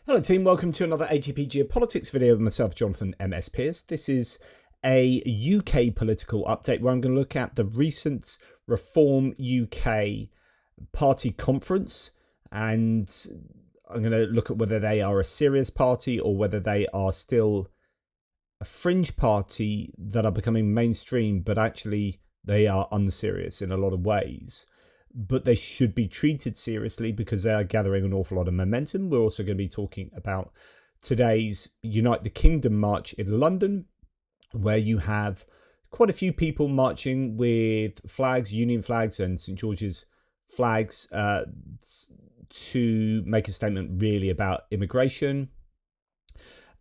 Hello team, welcome to another ATP Geopolitics video with myself, Jonathan MS Pearce. This is a UK political update where I'm going to look at the recent Reform UK party conference, and I'm going to look at whether they are a serious party or whether they are still a fringe party that are becoming mainstream, but actually they are unserious in a lot of ways. But they should be treated seriously because they are gathering an awful lot of momentum. We're also going to be talking about today's Unite the Kingdom march in London, where you have quite a few people marching with flags, Union flags and St George's flags, to make a statement really about immigration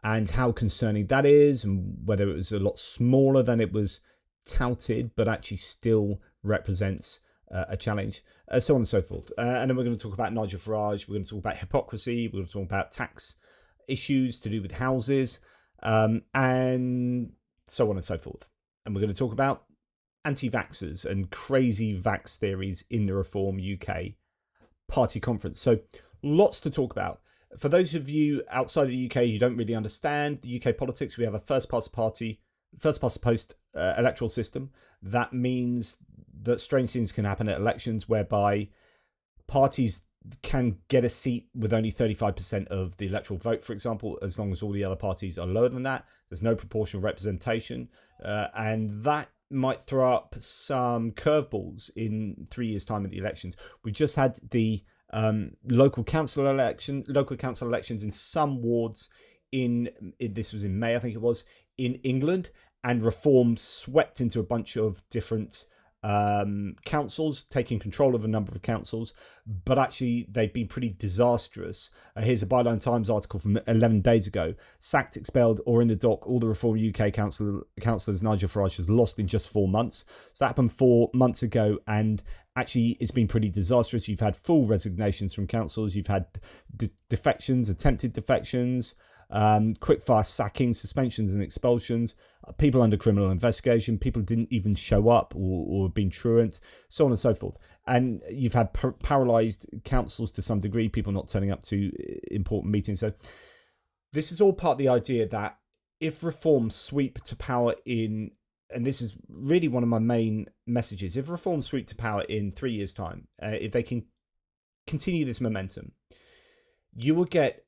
and how concerning that is, and whether it was a lot smaller than it was touted, but actually still represents a challenge, so on and so forth. And then we're going to talk about Nigel Farage, we're going to talk about hypocrisy, we're going to talk about tax issues to do with houses, and so on and so forth. And we're going to talk about anti-vaxxers and crazy vax theories in the Reform UK party conference. So lots to talk about. For those of you outside of the UK who don't really understand the UK politics, we have a first past the post electoral system. That means that strange things can happen at elections whereby parties can get a seat with only 35% of the electoral vote, for example, as long as all the other parties are lower than that. There's no proportional representation, and that might throw up some curveballs in 3 years' time at the elections. We just had the local council elections in some wards this was in May, I think it was, in England, and Reform swept into a bunch of different councils, taking control of a number of councils, but actually they've been pretty disastrous. Here's a Byline Times article from 11 days ago. Sacked, expelled, or in the dock, all the Reform UK councillors Nigel Farage has lost in just 4 months. So that happened 4 months ago, and actually it's been pretty disastrous. You've had full resignations from councils, you've had defections, attempted defections, quick-fire sackings, suspensions and expulsions, people under criminal investigation, people didn't even show up or have been truant, so on and so forth. And you've had paralysed councils to some degree, people not turning up to important meetings. So this is all part of the idea that if Reform sweep to power in, and this is really one of my main messages, if Reform sweep to power in 3 years' time, if they can continue this momentum, you will get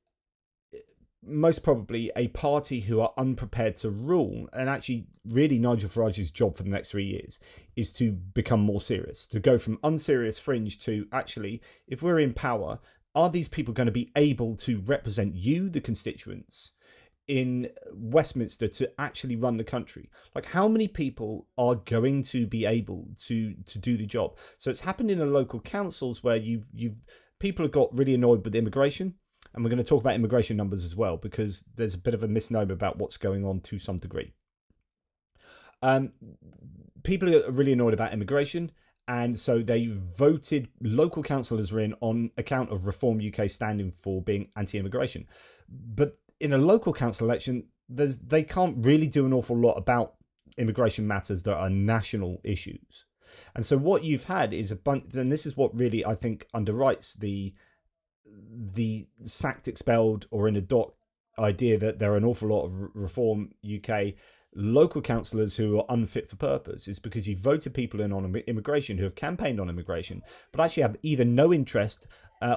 most probably a party who are unprepared to rule. And actually, really, Nigel Farage's job for the next 3 years is to become more serious, to go from unserious fringe to actually, if we're in power, are these people going to be able to represent you, the constituents, in Westminster to actually run the country? Like, how many people are going to be able to do the job? So it's happened in the local councils where people have got really annoyed with immigration. And we're going to talk about immigration numbers as well, because there's a bit of a misnomer about what's going on to some degree. People are really annoyed about immigration, and so they voted local councillors in on account of Reform UK standing for being anti-immigration. But in a local council election, they can't really do an awful lot about immigration matters that are national issues. And so what you've had is a bunch, and this is what really I think underwrites the sacked, expelled, or in a dock idea, that there are an awful lot of Reform UK local councillors who are unfit for purpose, is because you voted people in on immigration who have campaigned on immigration, but actually have either no interest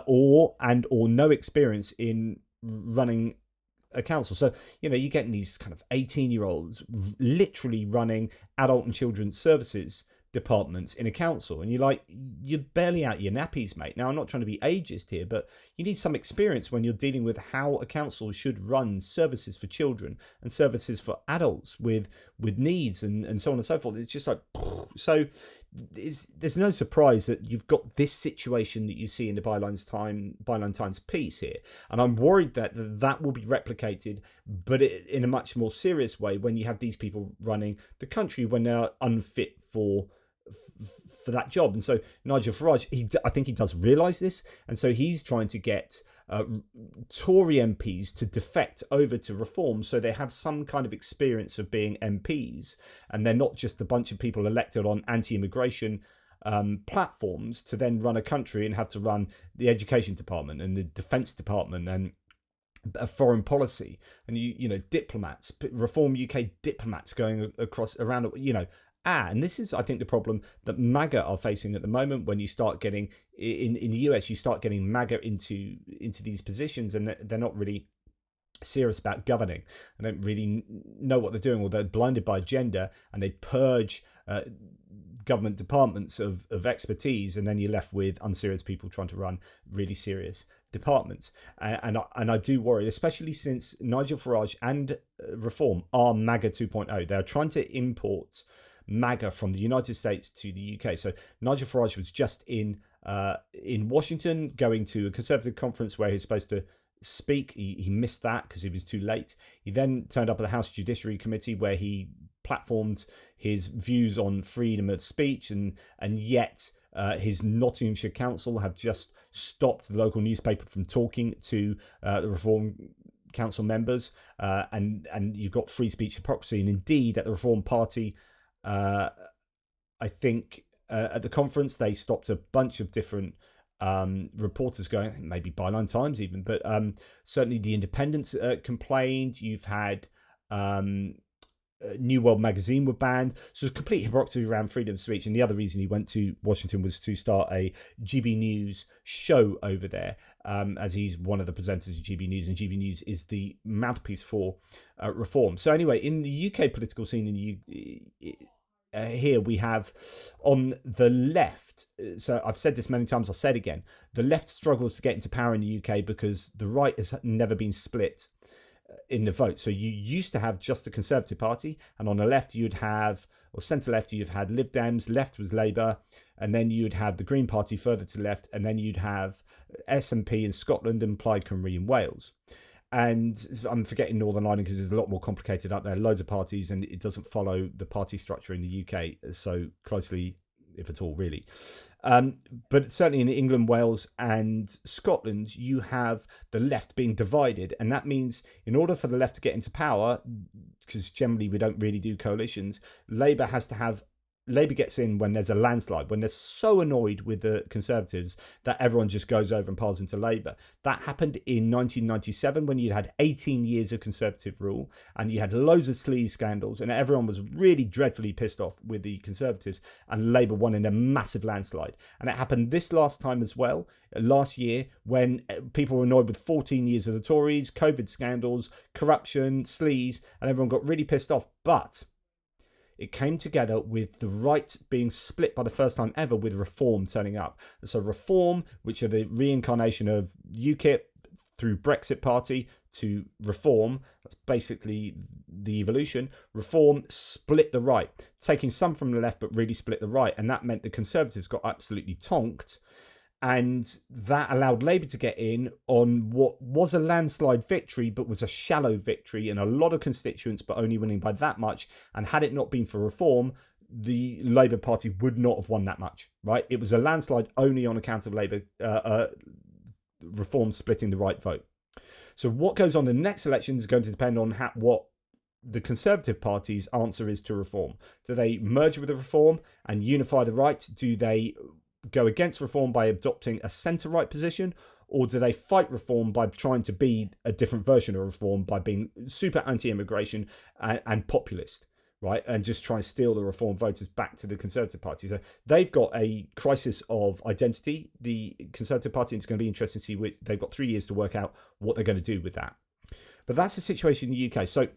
or no experience in running a council. So, you're getting these kind of 18-year-olds literally running adult and children's services departments in a council, and you're barely out your nappies, mate. Now, I'm not trying to be ageist here, but you need some experience when you're dealing with how a council should run services for children and services for adults with needs and so on and so forth. It's just like, so there's no surprise that you've got this situation that you see in the Byline Times piece here, and I'm worried that will be replicated, but in a much more serious way, when you have these people running the country when they're unfit for that job. And so Nigel Farage, I think he does realise this, and so he's trying to get Tory MPs to defect over to Reform, so they have some kind of experience of being MPs, and they're not just a bunch of people elected on anti-immigration platforms to then run a country and have to run the education department and the defence department and foreign policy, and diplomats, reform UK diplomats going across around, and this is, I think, the problem that MAGA are facing at the moment. When you start getting in the US, you start getting MAGA into these positions, and they're not really serious about governing. They don't really know what they're doing, or they're blinded by agenda, and they purge government departments of expertise, and then you're left with unserious people trying to run really serious departments. And I do worry, especially since Nigel Farage and Reform are MAGA 2.0. They're trying to import MAGA from the United States to the UK. So Nigel Farage was just in Washington, going to a Conservative conference where he's supposed to speak. He missed that because he was too late. He then turned up at the House Judiciary Committee, where he platformed his views on freedom of speech, and yet his Nottinghamshire Council have just stopped the local newspaper from talking to the Reform Council members, and you've got free speech hypocrisy. And indeed, at the Reform Party, I think at the conference they stopped a bunch of different reporters going, maybe Byline Times even, but certainly the Independents complained. You've had New World Magazine were banned. So it's complete hypocrisy around freedom of speech. And the other reason he went to Washington was to start a GB News show over there, as he's one of the presenters of GB News, and GB News is the mouthpiece for reform. So anyway, in the UK political scene, here we have on the left, so I've said this many times, I'll say it again, the left struggles to get into power in the UK because the right has never been split in the vote. So you used to have just the Conservative Party, and on the left you'd have, or centre left, you'd have Lib Dems, left was Labour, and then you'd have the Green Party further to the left, and then you'd have SNP in Scotland and Plaid Cymru in Wales. And I'm forgetting Northern Ireland because it's a lot more complicated up there, loads of parties, and it doesn't follow the party structure in the UK so closely, if at all, really. But certainly in England, Wales and Scotland, you have the left being divided. And that means in order for the left to get into power, because generally we don't really do coalitions, Labour gets in when there's a landslide, when they're so annoyed with the Conservatives that everyone just goes over and piles into Labour. That happened in 1997 when you had 18 years of Conservative rule and you had loads of sleaze scandals, and everyone was really dreadfully pissed off with the Conservatives, and Labour won in a massive landslide. And it happened this last time as well, last year, when people were annoyed with 14 years of the Tories, COVID scandals, corruption, sleaze, and everyone got really pissed off. But it came together with the right being split by the first time ever, with Reform turning up. So Reform, which are the reincarnation of UKIP through Brexit Party to Reform, that's basically the evolution. Reform split the right, taking some from the left but really split the right, and that meant the Conservatives got absolutely tonked. And that allowed Labour to get in on what was a landslide victory, but was a shallow victory in a lot of constituents, but only winning by that much. And had it not been for Reform, the Labour Party would not have won that much, right? It was a landslide only on account of Labour, Reform splitting the right vote. So what goes on in the next election is going to depend on what the Conservative Party's answer is to Reform. Do they merge with the Reform and unify the right? Do they go against Reform by adopting a centre-right position, or do they fight Reform by trying to be a different version of Reform, by being super anti-immigration and populist, right, and just try and steal the Reform voters back to the Conservative Party? So they've got a crisis of identity, the Conservative Party, and it's going to be interesting to see which, they've got 3 years to work out what they're going to do with that. But that's the situation in the UK. So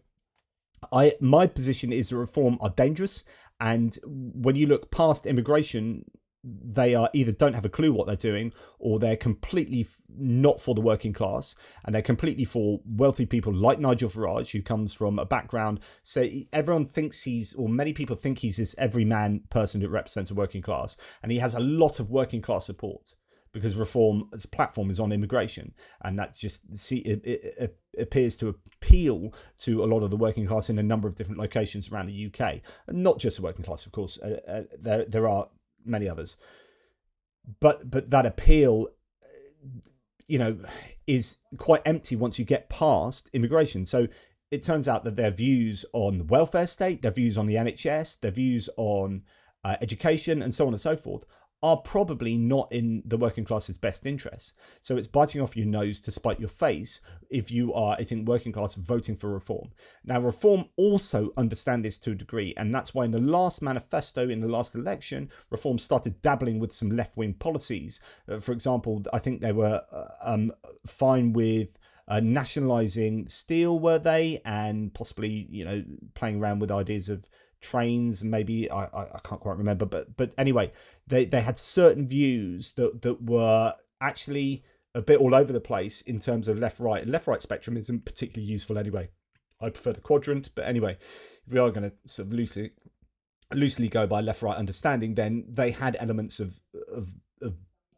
my position is that Reform are dangerous, and when you look past immigration, they are either don't have a clue what they're doing, or they're completely not for the working class, and they're completely for wealthy people like Nigel Farage, who comes from a background. So everyone thinks many people think he's this everyman person that represents a working class, and he has a lot of working class support because Reform's platform is on immigration, and that just it appears to appeal to a lot of the working class in a number of different locations around the UK, and not just the working class, of course. There are many others, but that appeal, is quite empty once you get past immigration. So it turns out that their views on the welfare state, their views on the NHS, their views on education, and so on and so forth, are probably not in the working class's best interests. So it's biting off your nose to spite your face if you are, I think, working class voting for reform. Now, reform also understand this to a degree, and that's why in the last manifesto, in the last election, reform started dabbling with some left-wing policies. For example, I think they were fine with nationalising steel, were they? And possibly, playing around with ideas of trains, maybe I can't quite remember, but anyway, they had certain views that were actually a bit all over the place in terms of left-right. Left-right spectrum isn't particularly useful anyway. I prefer the quadrant, but anyway, if we are going to sort of loosely go by left-right understanding, then they had elements of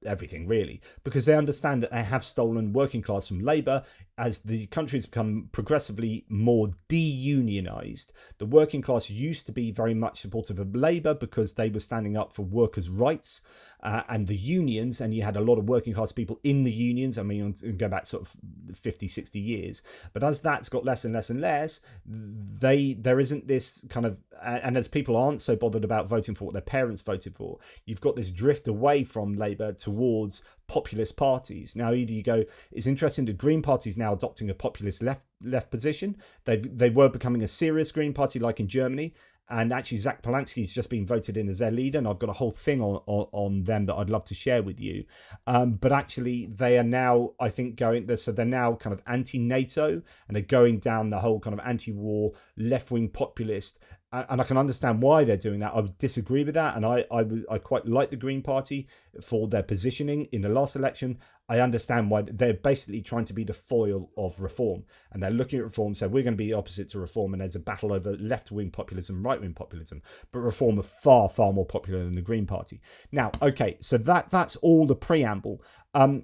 everything, really, because they understand that they have stolen working class from Labour. As the country has become progressively more de-unionised, the working class used to be very much supportive of Labour because they were standing up for workers' rights and the unions, and you had a lot of working class people in the unions. I mean, go back sort of 50, 60 years. But as that's got less and less and less, there isn't this kind of, and as people aren't so bothered about voting for what their parents voted for, you've got this drift away from Labour towards populist parties. Now, either you go, it's interesting, the Green Party is now adopting a populist left position. They were becoming a serious Green Party, like in Germany. And actually, Zach Polanski's just been voted in as their leader, and I've got a whole thing on them that I'd love to share with you. But actually, they are now, I think, so they're now kind of anti-NATO, and they're going down the whole kind of anti-war, left-wing populist. And I can understand why they're doing that. I would disagree with that, and I quite like the Green Party for their positioning in the last election. I understand why they're basically trying to be the foil of reform, and they're looking at reform and say, we're going to be opposite to reform, and there's a battle over left-wing populism, right-wing populism, but reform are far, far more popular than the Green Party. Now, okay, so that's all the preamble.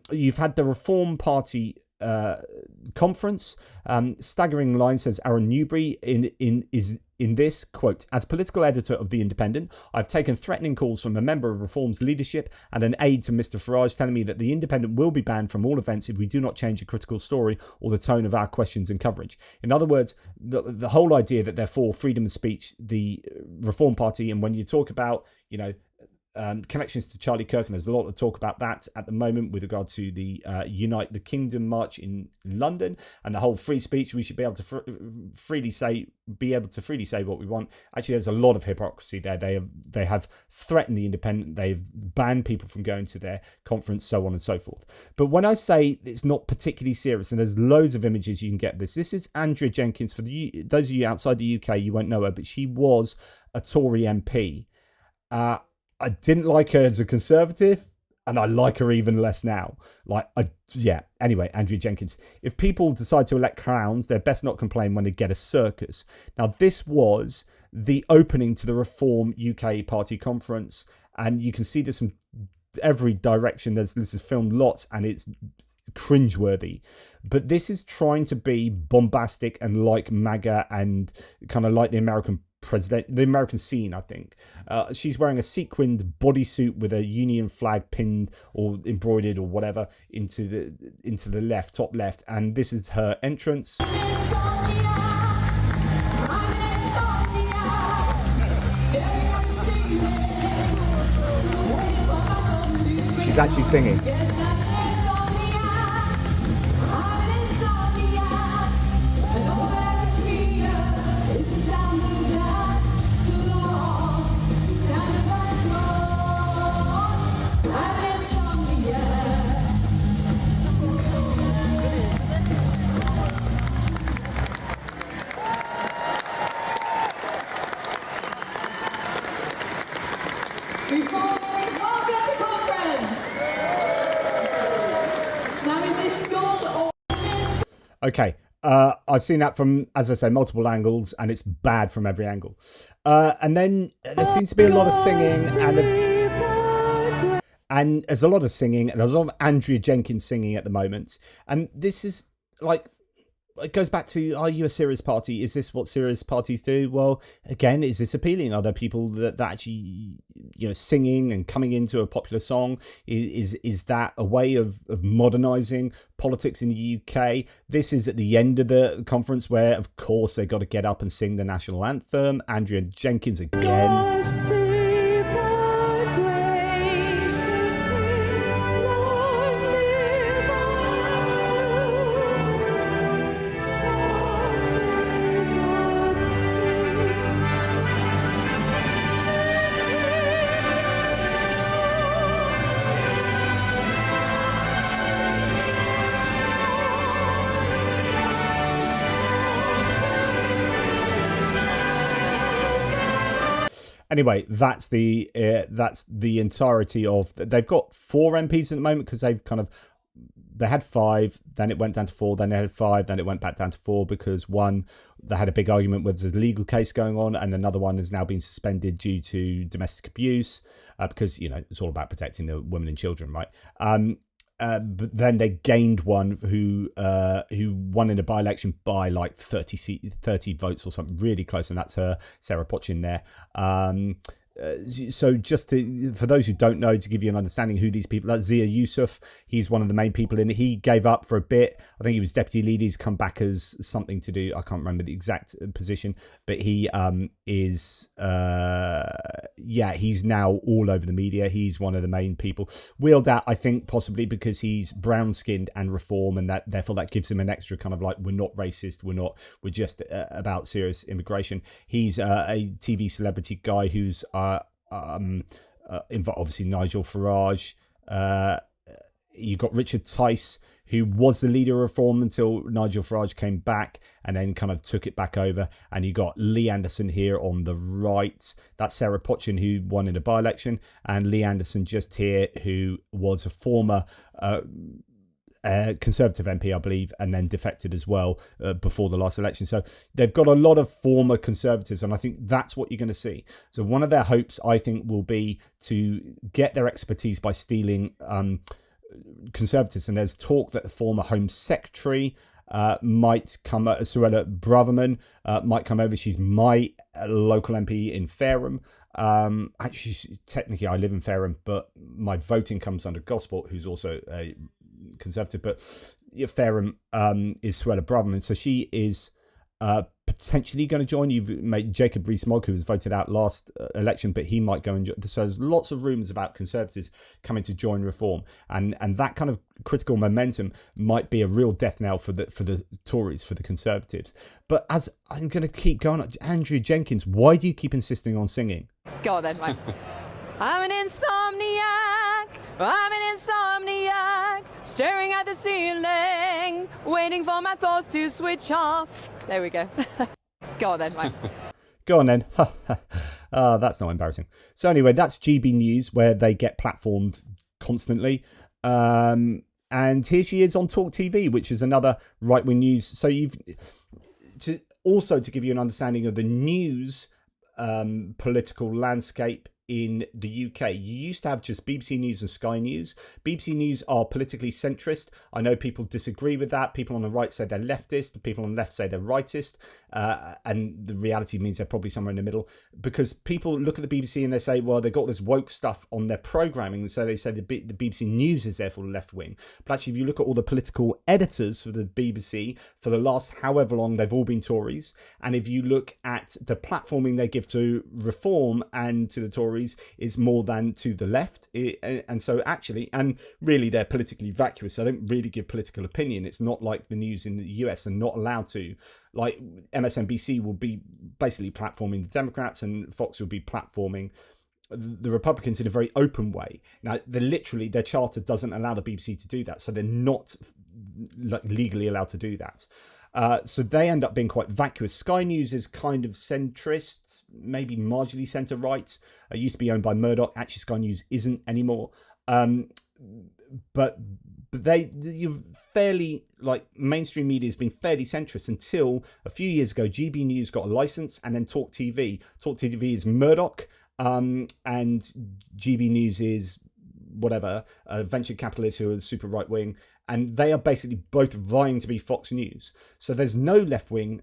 You've had the Reform Party conference. Staggering line, says Aaron Newbury in this quote: as political editor of The Independent, I've taken threatening calls from a member of Reform's leadership and an aide to Mr. Farage telling me that The Independent will be banned from all events if we do not change a critical story or the tone of our questions and coverage. In other words, the whole idea that they're for freedom of speech, the Reform Party, and when you talk about, connections to Charlie Kirk, and there's a lot of talk about that at the moment with regard to the Unite the Kingdom march in London and the whole free speech. We should be able to freely say what we want. Actually, there's a lot of hypocrisy there. They have threatened the Independent. They've banned people from going to their conference, so on and so forth. But when I say it's not particularly serious, and there's loads of images you can get this is Andrea Jenkins. For those of you outside the UK, you won't know her, but she was a Tory MP. I didn't like her as a Conservative, and I like her even less now. Anyway, Andrea Jenkins. If people decide to elect clowns, they're best not complain when they get a circus. Now, this was the opening to the Reform UK Party conference, and you can see this from every direction. This is filmed lots, and it's cringeworthy. But this is trying to be bombastic and like MAGA and kind of like the American scene, I think. She's wearing a sequined bodysuit with a Union flag pinned or embroidered or whatever into the top left, and this is her entrance. She's actually singing. Okay, I've seen that from, as I say, multiple angles, and it's bad from every angle. And then there seems to be a lot of singing, and there's a lot of singing. There's a lot of Andrea Jenkins singing at the moment, and this is like, it goes back to, are you a serious party? Is this what serious parties do? Well, again, is this appealing? Are there people that actually, singing and coming into a popular song? Is that a way of modernising politics in the UK? This is at the end of the conference where, of course, they got to get up and sing the national anthem. Andrea Jenkins again. Anyway, that's the entirety of. They've got 4 MPs at the moment because they had 5, then it went down to 4, then they had 5, then it went back down to 4 because one, they had a big argument with there's a legal case going on, and another one has now been suspended due to domestic abuse because it's all about protecting the women and children, right? But then they gained one who won in a by-election by like 30 votes or something really close, and that's her, Sarah Pochin there. So just for those who don't know, to give you an understanding who these people are, Zia Yusuf, he's one of the main people in it. He gave up for a bit. I think he was deputy leader. He's come back as something to do. I can't remember the exact position, but he he's now all over the media. He's one of the main people. Wheeled out, I think, possibly because he's brown-skinned and reform, and that therefore that gives him an extra kind of like, we're not racist, we're just about serious immigration. He's a TV celebrity guy who's obviously Nigel Farage. You've got Richard Tice, who was the leader of Reform until Nigel Farage came back and then kind of took it back over. And you got Lee Anderson here on the right. That's Sarah Pochin, who won in a by-election, and Lee Anderson just here, who was a former Conservative MP, I believe, and then defected as well before the last election. So they've got a lot of former Conservatives, and I think that's what you're going to see. So one of their hopes, I think, will be to get their expertise by stealing Conservatives. And there's talk that the former Home Secretary might come, Suella Braverman might come over. She's my local MP in Fareham. Actually, technically, I live in Fareham, but my voting comes under Gosport, who's also a Conservative, but Fareham is Suella Braverman, so she is potentially going to join. You've made Jacob Rees-Mogg, who was voted out last election, but he might go and join. So there's lots of rumours about Conservatives coming to join Reform, and that kind of critical momentum might be a real death knell for the Tories, for the Conservatives. But as I'm going to keep going, Andrea Jenkins, why do you keep insisting on singing? Go on then, right. I'm an insomniac, staring at the ceiling, waiting for my thoughts to switch off. There we go. Go on then, right. Go on then. That's not embarrassing. So anyway, that's GB News, where they get platformed constantly. And here she is on Talk TV, which is another right-wing news. So to give you an understanding of the news political landscape in the UK. You used to have just BBC News and Sky News. BBC News are politically centrist. I know people disagree with that. People on the right say they're leftist. The people on the left say they're rightist. And the reality means they're probably somewhere in the middle, because people look at the BBC and they say, well, they've got this woke stuff on their programming. So they say the BBC News is therefore left wing. But actually, if you look at all the political editors for the BBC for the last however long, they've all been Tories. And if you look at the platforming they give to Reform and to the Tories, is more than to the left. And so actually, and really, they're politically vacuous. So they don't really give political opinion. It's not like the news in the US are not allowed to. Like MSNBC will be basically platforming the Democrats, and Fox will be platforming the Republicans in a very open way. Now, their charter doesn't allow the BBC to do that. So they're not legally allowed to do that. So they end up being quite vacuous. Sky News is kind of centrist, maybe marginally centre-right. It used to be owned by Murdoch. Actually, Sky News isn't anymore. But you've fairly, like, mainstream media has been fairly centrist until a few years ago. GB News got a license, and then Talk TV. Talk TV is Murdoch, and GB News is whatever, venture capitalists who are super right-wing. And they are basically both vying to be Fox News. So there's no left-wing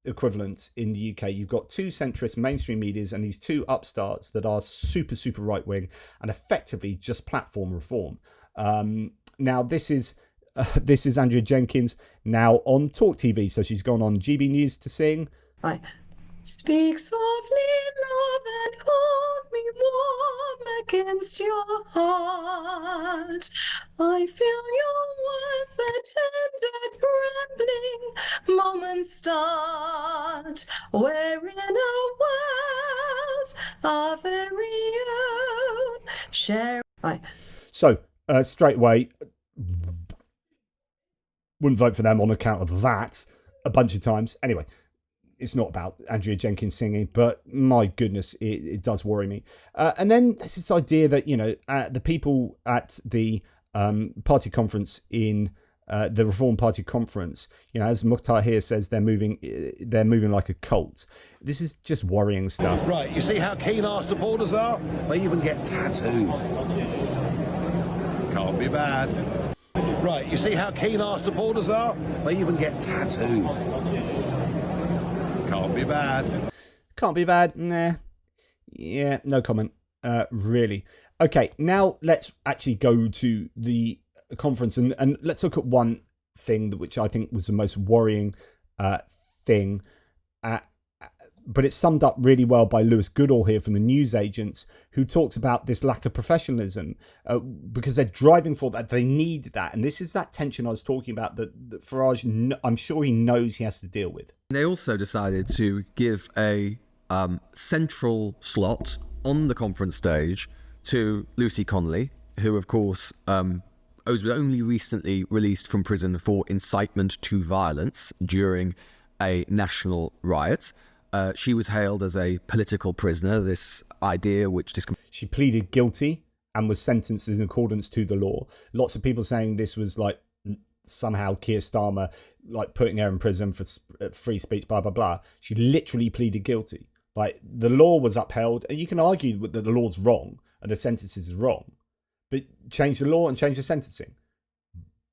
equivalent in the UK. You've got two centrist mainstream medias and these two upstarts that are super, super right-wing and effectively just platform Reform. Now, this is Andrea Jenkins now on Talk TV. So she's gone on GB News to sing. Right. Speak softly, love, and hold me warm against your heart. I feel your words, a tender, trembling moment start. We're in a world our very own. Share. Right. So straight away, wouldn't vote for them on account of that a bunch of times. Anyway. it's not about Andrea Jenkins singing, but my goodness, it does worry me. And then there's this idea that, the people at the party conference in the Reform Party conference, as Mukhtar here says, they're moving like a cult. This is just worrying stuff. Right, you see how keen our supporters are? They even get tattooed. Can't be bad. Right, you see how keen our supporters are? They even get tattooed. Can't be bad. Can't be bad. Nah. Yeah, no comment. Really. Okay, now let's actually go to the conference and let's look at one thing which I think was the most worrying thing. But it's summed up really well by Lewis Goodall here from the News Agents, who talks about this lack of professionalism because they're driving for that. They need that. And this is that tension I was talking about that Farage, I'm sure he knows he has to deal with. They also decided to give a central slot on the conference stage to Lucy Connolly, who, of course, was only recently released from prison for incitement to violence during a national riot. She was hailed as a political prisoner, this idea which... She pleaded guilty and was sentenced in accordance to the law. Lots of people saying this was like somehow Keir Starmer like putting her in prison for free speech, blah, blah, blah. She literally pleaded guilty. Like the law was upheld, and you can argue that the law's wrong and the sentence is wrong, but change the law and change the sentencing.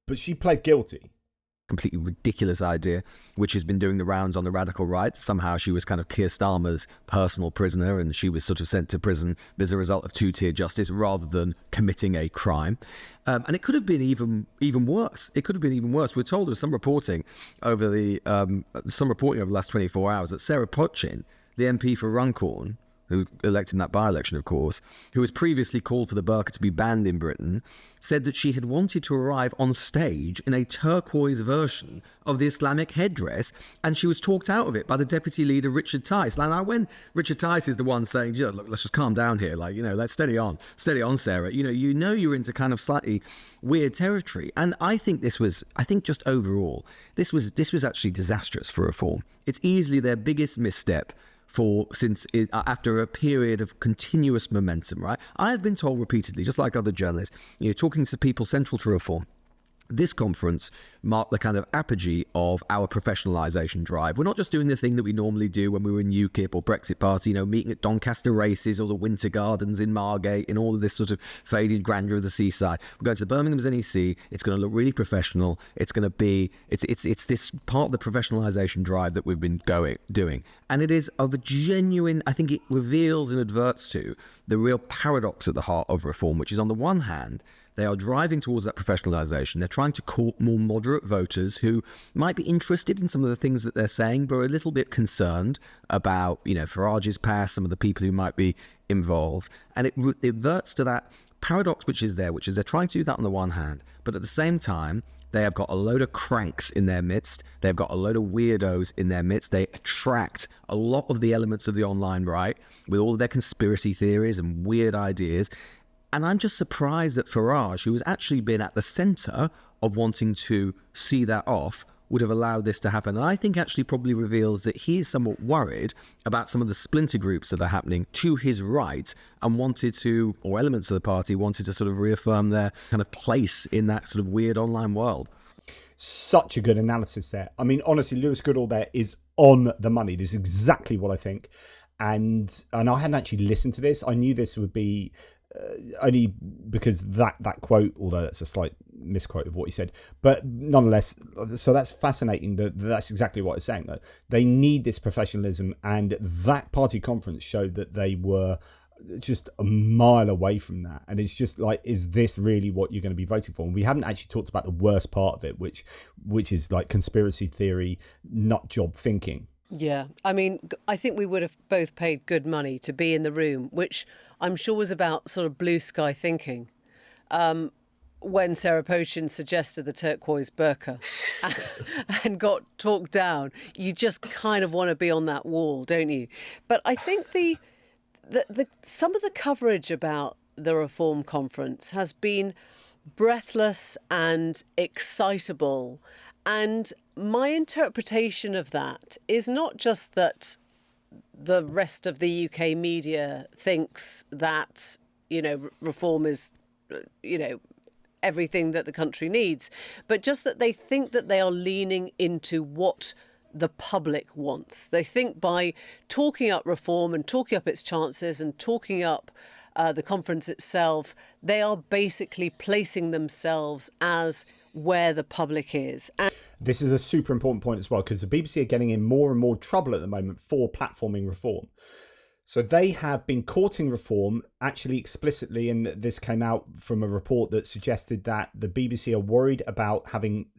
But she pled guilty. Completely ridiculous idea, which has been doing the rounds on the radical right. Somehow she was kind of Keir Starmer's personal prisoner, and she was sort of sent to prison as a result of two-tier justice rather than committing a crime. And it could have been even worse. It could have been even worse. We're told there was some reporting over the last 24 hours that Sarah Potchin, the MP for Runcorn, who elected in that by-election, of course, who was previously called for the burqa to be banned in Britain, said that she had wanted to arrive on stage in a turquoise version of the Islamic headdress, and she was talked out of it by the deputy leader, Richard Tice. Now, when Richard Tice is the one saying, look, let's just calm down here, let's steady on, Sarah, you're into kind of slightly weird territory. And I think just overall, this was actually disastrous for Reform. It's easily their biggest misstep after a period of continuous momentum, right? I have been told repeatedly, just like other journalists, talking to people central to Reform, this conference marked the kind of apogee of our professionalisation drive. We're not just doing the thing that we normally do when we were in UKIP or Brexit Party, meeting at Doncaster races or the Winter Gardens in Margate, in all of this sort of faded grandeur of the seaside. We're going to the Birmingham's NEC. It's going to look really professional. It's going to be, it's this part of the professionalisation drive that we've been doing. And it is of a genuine, I think it reveals and adverts to the real paradox at the heart of Reform, which is on the one hand, they are driving towards that professionalisation. They're trying to court more moderate voters who might be interested in some of the things that they're saying, but are a little bit concerned about, Farage's past, some of the people who might be involved. And it reverts to that paradox which is they're trying to do that on the one hand, but at the same time, they have got a load of cranks in their midst. They've got a load of weirdos in their midst. They attract a lot of the elements of the online right with all of their conspiracy theories and weird ideas. And I'm just surprised that Farage, who has actually been at the centre of wanting to see that off, would have allowed this to happen. And I think actually probably reveals that he is somewhat worried about some of the splinter groups that are happening to his right and or elements of the party wanted to sort of reaffirm their kind of place in that sort of weird online world. Such a good analysis there. I mean, honestly, Lewis Goodall there is on the money. This is exactly what I think. And I hadn't actually listened to this. I knew this would be... only because that quote, although that's a slight misquote of what he said, but nonetheless, so that's fascinating. That's exactly what I was saying. That they need this professionalism, and that party conference showed that they were just a mile away from that. And it's just like, is this really what you're going to be voting for? And we haven't actually talked about the worst part of it, which is like conspiracy theory, nut job thinking. Yeah, I mean, I think we would have both paid good money to be in the room, which I'm sure was about sort of blue sky thinking. When Sarah Potchin suggested the turquoise burqa and got talked down, you just kind of want to be on that wall, don't you? But I think the some of the coverage about the Reform Conference has been breathless and excitable And my interpretation of that is not just that the rest of the UK media thinks that, reform is, everything that the country needs, but just that they think that they are leaning into what the public wants. They think by talking up reform and talking up its chances and talking up the conference itself, they are basically placing themselves as where the public is. And this is a super important point as well, because the BBC are getting in more and more trouble at the moment for platforming reform. So they have been courting reform actually explicitly, and this came out from a report that suggested that the BBC are worried about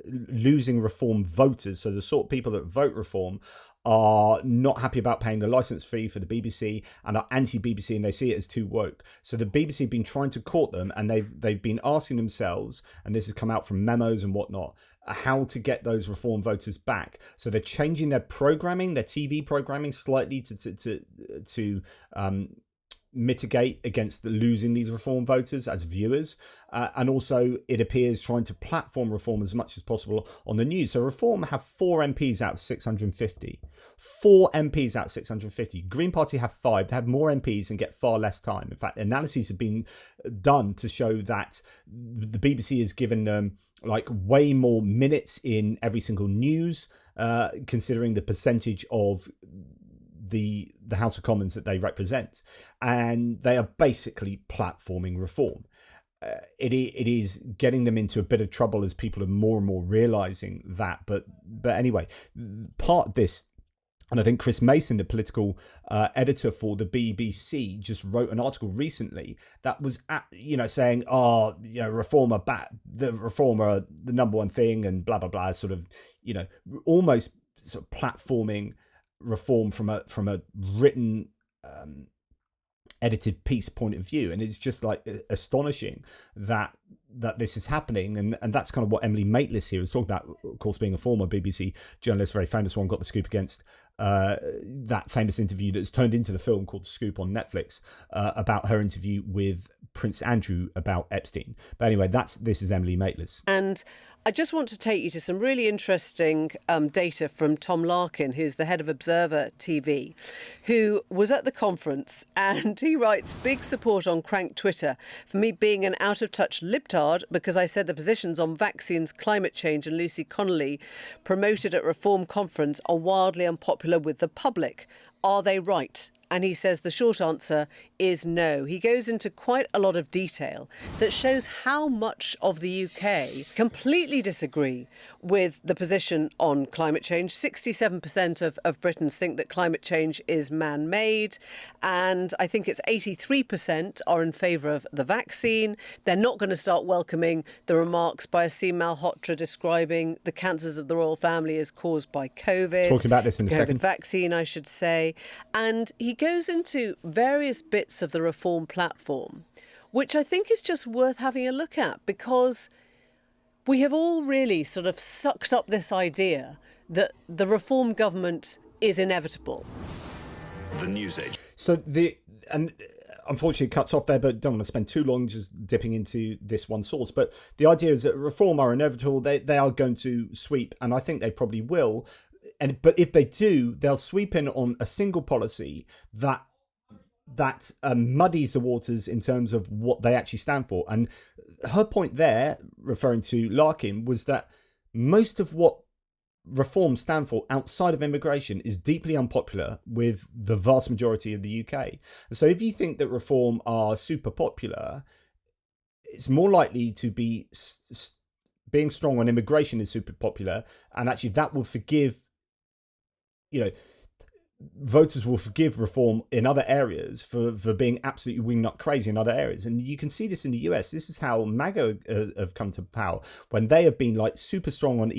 losing reform voters. So the sort of people that vote reform are not happy about paying the license fee for the BBC and are anti-BBC, and they see it as too woke. So the BBC have been trying to court them, and they've been asking themselves, and this has come out from memos and whatnot, how to get those reform voters back. So they're changing their programming, their TV programming slightly to mitigate against losing these reform voters as viewers, and also it appears trying to platform reform as much as possible on the news. So reform have 4 MPs out of 650. 4 MPs out of 650. Green Party have 5. They have more MPs and get far less time. In fact, analyses have been done to show that the BBC has given them way more minutes in every single news, considering the percentage of the House of Commons that they represent, and they are basically platforming reform. It is getting them into a bit of trouble as people are more and more realizing that. But anyway, part of this, and I think Chris Mason, the political editor for the BBC, just wrote an article recently that was saying, reform are bad, the reform are the number one thing, and blah blah blah, sort of almost sort of platforming reform from a written edited piece point of view. And it's just astonishing that this is happening, and that's kind of what Emily Maitlis here is talking about, of course, being a former BBC journalist, very famous one, got the scoop against that famous interview that's turned into the film called The Scoop on Netflix, about her interview with Prince Andrew about Epstein. But anyway, this is Emily Maitlis. And I just want to take you to some really interesting data from Tom Larkin, who's the head of Observer TV, who was at the conference, and he writes, "Big support on Crank Twitter for me being an out-of-touch libtard because I said the positions on vaccines, climate change and Lucy Connolly promoted at Reform Conference are wildly unpopular with the public. Are they right?" And he says the short answer is no. He goes into quite a lot of detail that shows how much of the UK completely disagree with the position on climate change. 67% of Britons think that climate change is man-made, and I think it's 83% are in favour of the vaccine. They're not going to start welcoming the remarks by Aseem Malhotra describing the cancers of the royal family as caused by COVID. Talking about this in a second. Vaccine, I should say. And he goes into various bits of the reform platform, which I think is just worth having a look at, because we have all really sort of sucked up this idea that the reform government is inevitable. The news age. So unfortunately it cuts off there, but don't want to spend too long just dipping into this one source. But the idea is that reform are inevitable. They are going to sweep, and I think they probably will. But if they do, they'll sweep in on a single policy that muddies the waters in terms of what they actually stand for. And her point there, referring to Larkin, was that most of what reforms stand for outside of immigration is deeply unpopular with the vast majority of the UK. So if you think that reform are super popular, it's more likely to be being strong on immigration is super popular, and actually that will forgive, voters will forgive reform in other areas for being absolutely wingnut crazy in other areas. And you can see this in the US. This is how MAGA have come to power, when they have been super strong on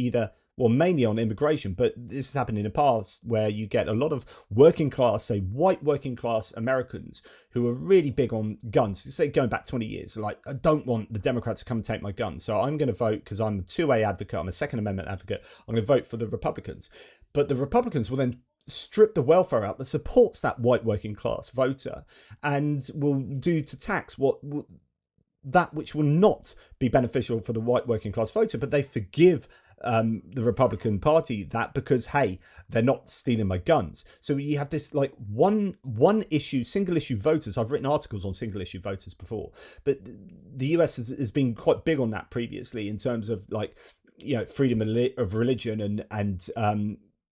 mainly on immigration, but this has happened in the past where you get a lot of working class, say white working class Americans who are really big on guns. Say going back 20 years, I don't want the Democrats to come and take my gun, so I'm going to vote, because I'm a 2A advocate, I'm a Second Amendment advocate, I'm going to vote for the Republicans. But the Republicans will then strip the welfare out that supports that white working class voter, and will do to tax that which will not be beneficial for the white working class voter, but they forgive the Republican Party that because, hey, they're not stealing my guns. So you have this like one issue, single issue voters. I've written articles on single issue voters before, but the US has been quite big on that previously in terms of like, freedom of religion and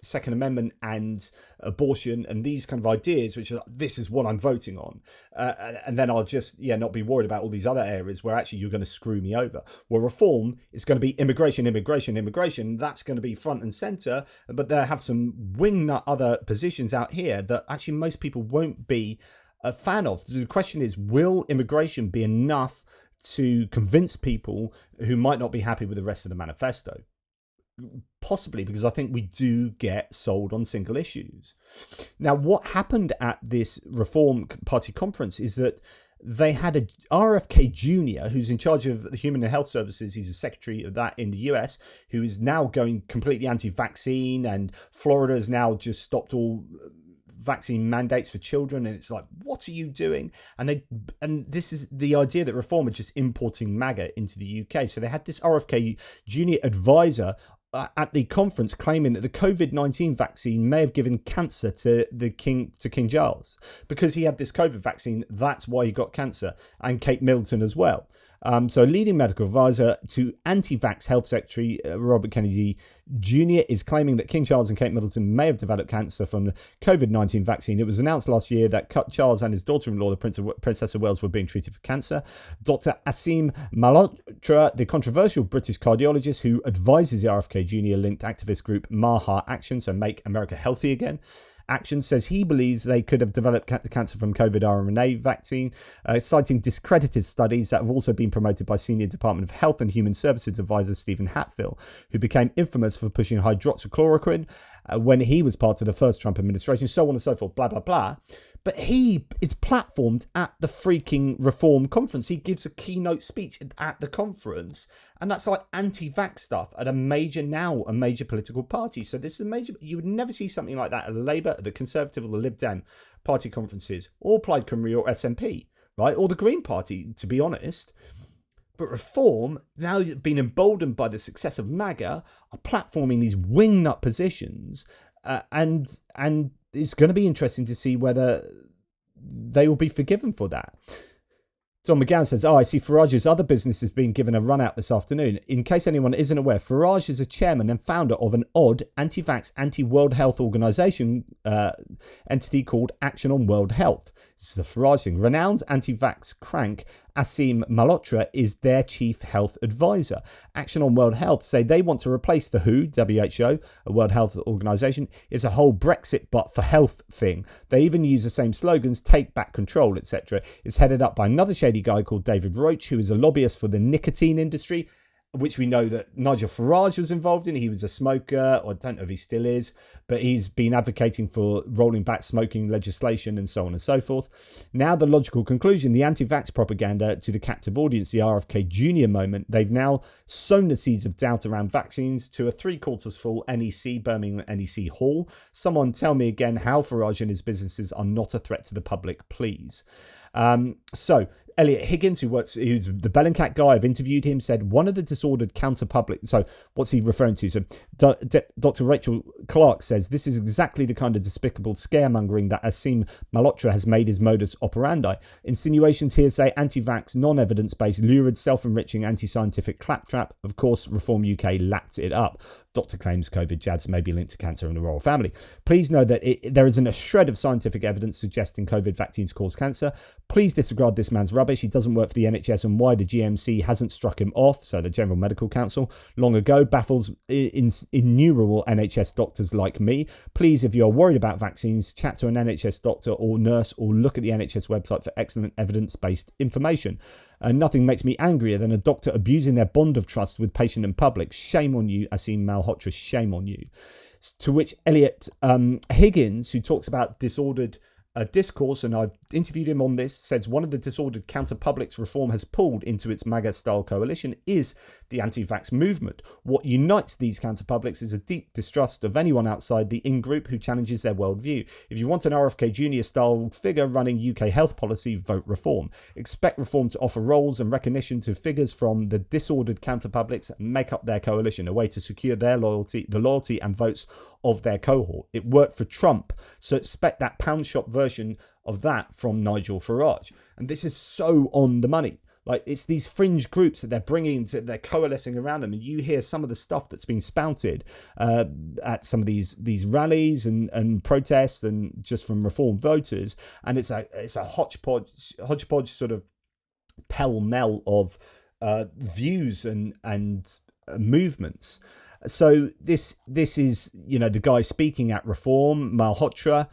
Second Amendment and abortion and these kind of ideas, which are this is what I'm voting on, and then I'll just not be worried about all these other areas where actually you're going to screw me over. Well, reform is going to be immigration. That's going to be front and center, but they have some wingnut other positions out here that actually most people won't be a fan of. So the question is, will immigration be enough to convince people who might not be happy with the rest of the manifesto? Possibly, because I think we do get sold on single issues. Now, what happened at this Reform Party conference is that they had a RFK Jr., who's in charge of the Human and Health Services. He's a secretary of that in the US, who is now going completely anti-vaccine, and Florida has now just stopped all vaccine mandates for children, and it's like, what are you doing? And this is the idea that Reform are just importing MAGA into the UK. So they had this RFK Jr. advisor at the conference claiming that the COVID-19 vaccine may have given cancer to King Charles because he had this COVID vaccine. That's why he got cancer, and Kate Middleton as well. So a leading medical advisor to Antivax Health Secretary Robert Kennedy Jr. is claiming that King Charles and Kate Middleton may have developed cancer from the COVID-19 vaccine. It was announced last year that Charles and his daughter-in-law, the Princess of Wales, were being treated for cancer. Dr. Asim Malhotra, the controversial British cardiologist who advises the RFK Jr.-linked activist group Maha Action, so Make America Healthy Again, Action, says he believes they could have developed cancer from COVID RNA vaccine, citing discredited studies that have also been promoted by Senior Department of Health and Human Services advisor Stephen Hatfield, who became infamous for pushing hydroxychloroquine when he was part of the first Trump administration, so on and so forth, blah, blah, blah. But he is platformed at the freaking Reform conference. He gives a keynote speech at the conference, and that's like anti-vax stuff at a major political party. So this is a major, you would never see something like that at Labour, the Conservative or the Lib Dem party conferences, or Plaid Cymru or SNP, right? Or the Green Party, to be honest. But Reform, now being emboldened by the success of MAGA, are platforming these wingnut positions, and it's going to be interesting to see whether they will be forgiven for that. Tom McGann says, I see Farage's other business is being given a run out this afternoon. In case anyone isn't aware, Farage is a chairman and founder of an odd anti-vax, anti-World Health Organization entity called Action on World Health. This is a Farage thing. Renowned anti-vax crank Asim Malhotra is their chief health advisor. Action on World Health say they want to replace the WHO, a World Health Organization, is a whole Brexit but for health thing. They even use the same slogans, take back control, etc. It's headed up by another shady guy called David Roach, who is a lobbyist for the nicotine industry, which we know that Nigel Farage was involved in. He was a smoker, or I don't know if he still is, but he's been advocating for rolling back smoking legislation and so on and so forth. Now the logical conclusion, the anti-vax propaganda to the captive audience, the RFK Jr. moment, they've now sown the seeds of doubt around vaccines to a 3/4 full NEC, Birmingham NEC Hall. Someone tell me again how Farage and his businesses are not a threat to the public, please. So Elliot Higgins, who's the Bellingcat guy, I've interviewed him, said one of the disordered counterpublics. So what's he referring to? So Dr. Rachel Clark says this is exactly the kind of despicable scaremongering that Asim Malhotra has made his modus operandi. Insinuations here say anti-vax, non-evidence-based, lurid, self-enriching, anti-scientific claptrap. Of course, Reform UK lapped it up. Doctor claims COVID jabs may be linked to cancer in the royal family. Please know that there isn't a shred of scientific evidence suggesting COVID vaccines cause cancer. Please disregard this man's rubbish. He doesn't work for the NHS, and why the GMC hasn't struck him off, so the General Medical Council, long ago baffles innumerable NHS doctors like me. Please, if you're worried about vaccines, chat to an NHS doctor or nurse, or look at the NHS website for excellent evidence-based information. Nothing makes me angrier than a doctor abusing their bond of trust with patient and public. Shame on you, Asim Malhotra, shame on you. To which Elliot Higgins, who talks about disordered discourse, and I've interviewed him on this, says one of the disordered counterpublics reform has pulled into its MAGA-style coalition is the anti-vaxx movement. What unites these counterpublics is a deep distrust of anyone outside the in-group who challenges their worldview. If you want an RFK Jr-style figure running UK health policy, vote reform. Expect reform to offer roles and recognition to figures from the disordered counterpublics and make up their coalition, a way to secure their loyalty, the loyalty and votes of their cohort. It worked for Trump, so expect that pound shop version of that from Nigel Farage. And this is so on the money. Like, it's these fringe groups that they're bringing to, they're coalescing around them, and you hear some of the stuff that's been spouted at some of these rallies and protests, and just from Reform voters, and it's a hodgepodge sort of pell-mell of views and movements. So this is, you know, the guy speaking at Reform, Malhotra,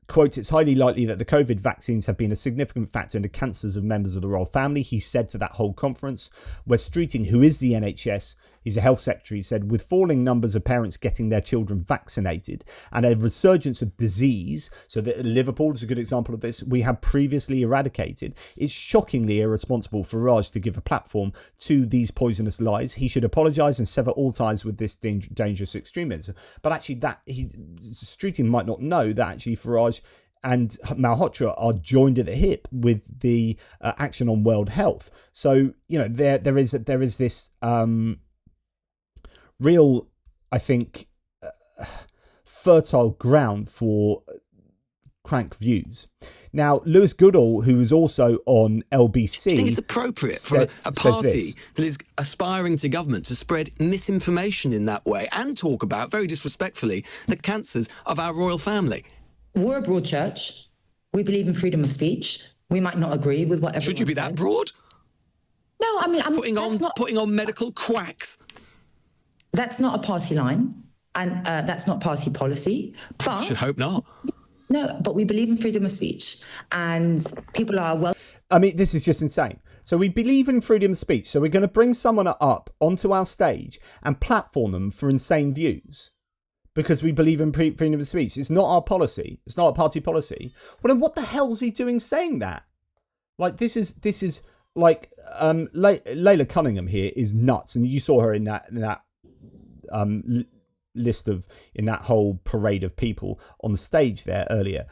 quote, it's highly likely that the COVID vaccines have been a significant factor in the cancers of members of the royal family, he said to that whole conference. Where Streeting, who is the NHS, he's a health secretary, said, with falling numbers of parents getting their children vaccinated and a resurgence of disease, so that Liverpool is a good example of this, we have previously eradicated, it's shockingly irresponsible for Farage to give a platform to these poisonous lies. He should apologise and sever all ties with this dangerous extremism. But actually, Streeting might not know that actually Farage and Malhotra are joined at the hip with the Action on World Health. So, you know, there is this real, I think, fertile ground for crank views. Now, Lewis Goodall, who is also on LBC... Do you think it's appropriate for a party that is aspiring to government to spread misinformation in that way and talk about, very disrespectfully, the cancers of our royal family? We're a broad church. We believe in freedom of speech. We might not agree with what everyone Should you be that broad? No, I mean... Putting on medical quacks. That's not a party line, and that's not party policy. But I should hope not. No, but we believe in freedom of speech, and people are well... I mean, this is just insane. So we believe in freedom of speech, so we're going to bring someone up onto our stage and platform them for insane views because we believe in freedom of speech. It's not our policy. It's not our party policy. Well, then what the hell is he doing saying that? Like, this is like, Layla Cunningham here is nuts, and you saw her in that list of, in that whole parade of people on the stage there earlier.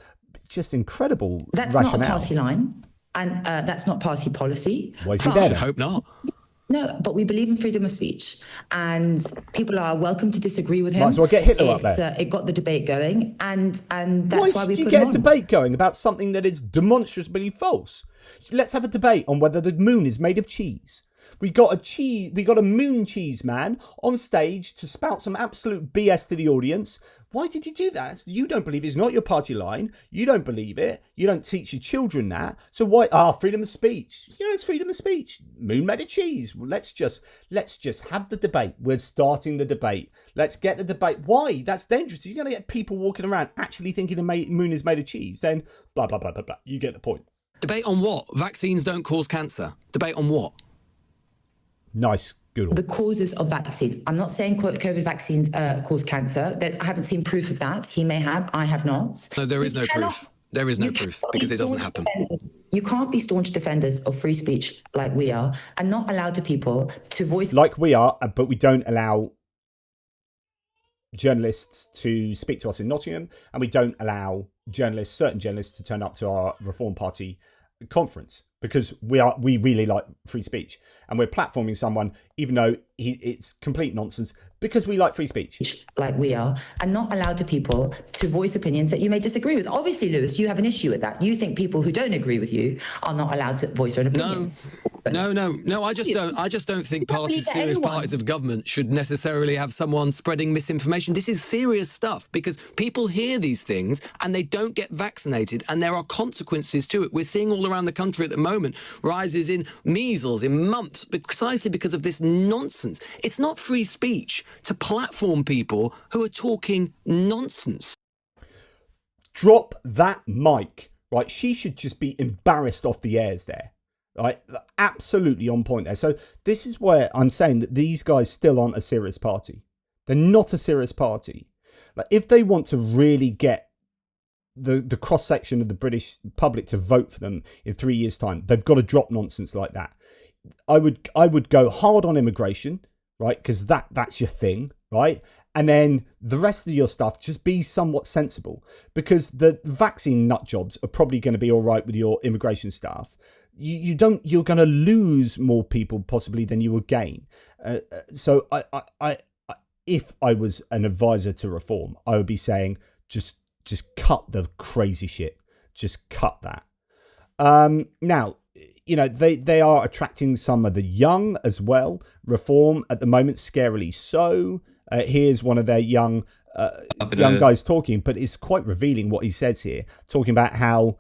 Just incredible. That's rationale. Not a party line, and that's not party policy. Why is he there? I should hope not. No, but we believe in freedom of speech, and people are welcome to disagree with him. Might as well get Hitler up there. It got the debate going, and that's why we put it on. Why should you get a debate going about something that is demonstrably false? Let's have a debate on whether the moon is made of cheese. We got a moon cheese man on stage to spout some absolute BS to the audience. Why did you do that? You don't believe it's not your party line. You don't believe it. You don't teach your children that. So why? Freedom of speech. You know, it's freedom of speech. Moon made of cheese. Well, let's just have the debate. We're starting the debate. Let's get the debate. Why? That's dangerous. You're going to get people walking around actually thinking the moon is made of cheese. Then blah, blah, blah, blah, blah. You get the point. Debate on what? Vaccines don't cause cancer. Debate on what? Nice. Good. The causes of vaccine. I'm not saying COVID vaccines cause cancer. I haven't seen proof of that. He may have. I have not. No, there is no proof. There is no proof because it doesn't happen. You can't be staunch defenders of free speech like we are and not allow people to voice... Like we are, but we don't allow journalists to speak to us in Nottingham, and we don't allow certain journalists to turn up to our Reform Party conference, because we really like free speech, and we're platforming someone even though it's complete nonsense, because we like free speech. Like we are, and not allow to people to voice opinions that you may disagree with. Obviously, Lewis, you have an issue with that. You think people who don't agree with you are not allowed to voice their opinion. No. I just don't think serious parties of government should necessarily have someone spreading misinformation. This is serious stuff, because people hear these things and they don't get vaccinated, and there are consequences to it. We're seeing all around the country at the moment rises in measles, in mumps, precisely because of this nonsense. It's not free speech to platform people who are talking nonsense. Drop that mic, right? She should just be embarrassed off the airs there. Right, absolutely on point there. So this is where I'm saying that these guys still aren't a serious party. They're not a serious party. Like, if they want to really get the cross section of the British public to vote for them in 3 years' time. They've got to drop nonsense like that. I would go hard on immigration, right? Because that's your thing, right? And then the rest of your stuff, just be somewhat sensible, because the vaccine nut jobs are probably going to be all right with your immigration stuff. You're going to lose more people possibly than you will gain. So I if I was an advisor to reform, I would be saying just cut the crazy shit. Just cut that. Now, they are attracting some of the young as well. Reform at the moment, scarily so. Here's one of their young guys talking, but it's quite revealing what he says here, talking about how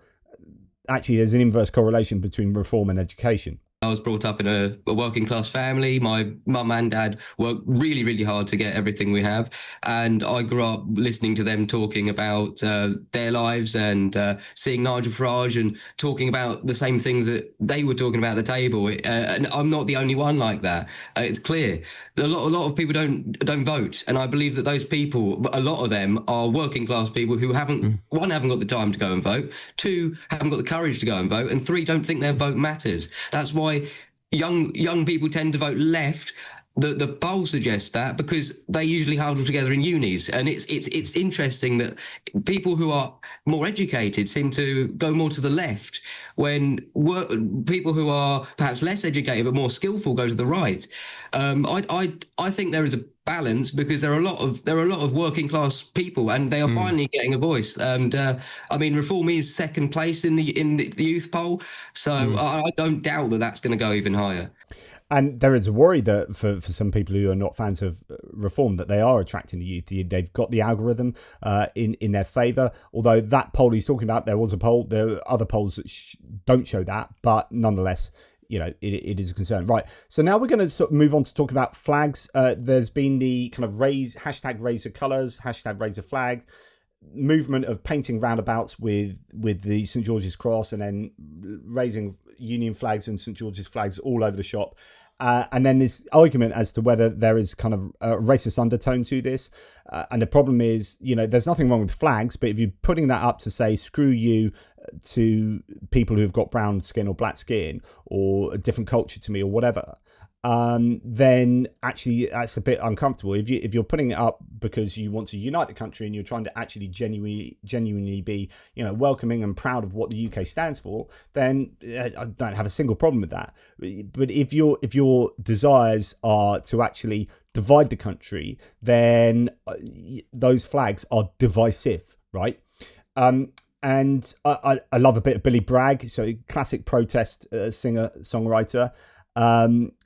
actually there's an inverse correlation between reform and education. I was brought up in a working class family. My mum and dad worked really, really hard to get everything we have. And I grew up listening to them talking about their lives and seeing Nigel Farage and talking about the same things that they were talking about at the table. And I'm not the only one like that. It's clear. A lot of people don't vote. And I believe that those people, a lot of them are working class people who haven't got the time to go and vote, 2, haven't got the courage to go and vote, and 3, don't think their vote matters. That's why young people tend to vote left. The poll suggests that because they usually huddle together in unis, and it's interesting that people who are more educated seem to go more to the left, when people who are perhaps less educated but more skillful go to the right. I think there is a balance, because there are a lot of working class people, and they are finally getting a voice. And Reform is second place in the youth poll, so I don't doubt that that's going to go even higher. And there is a worry that for some people who are not fans of Reform, that they are attracting the youth. They've got the algorithm in their favour. Although that poll he's talking about, there was a poll. There are other polls that don't show that, but nonetheless, it is a concern. Right. So now we're going to sort of move on to talk about flags. There's been the kind of hashtag raise the colours, hashtag raise the flags, movement of painting roundabouts with the St George's Cross, and then raising Union flags and St George's flags all over the shop. And then this argument as to whether there is kind of a racist undertone to this. And the problem is, there's nothing wrong with flags, but if you're putting that up to say, screw you to people who've got brown skin or black skin or a different culture to me or whatever, then actually that's a bit uncomfortable. If you're putting it up because you want to unite the country and you're trying to actually genuinely be welcoming and proud of what the UK stands for, then I don't have a single problem with that. But if your desires are to actually divide the country, then those flags are divisive, right? And I love a bit of Billy Bragg, so classic protest singer songwriter.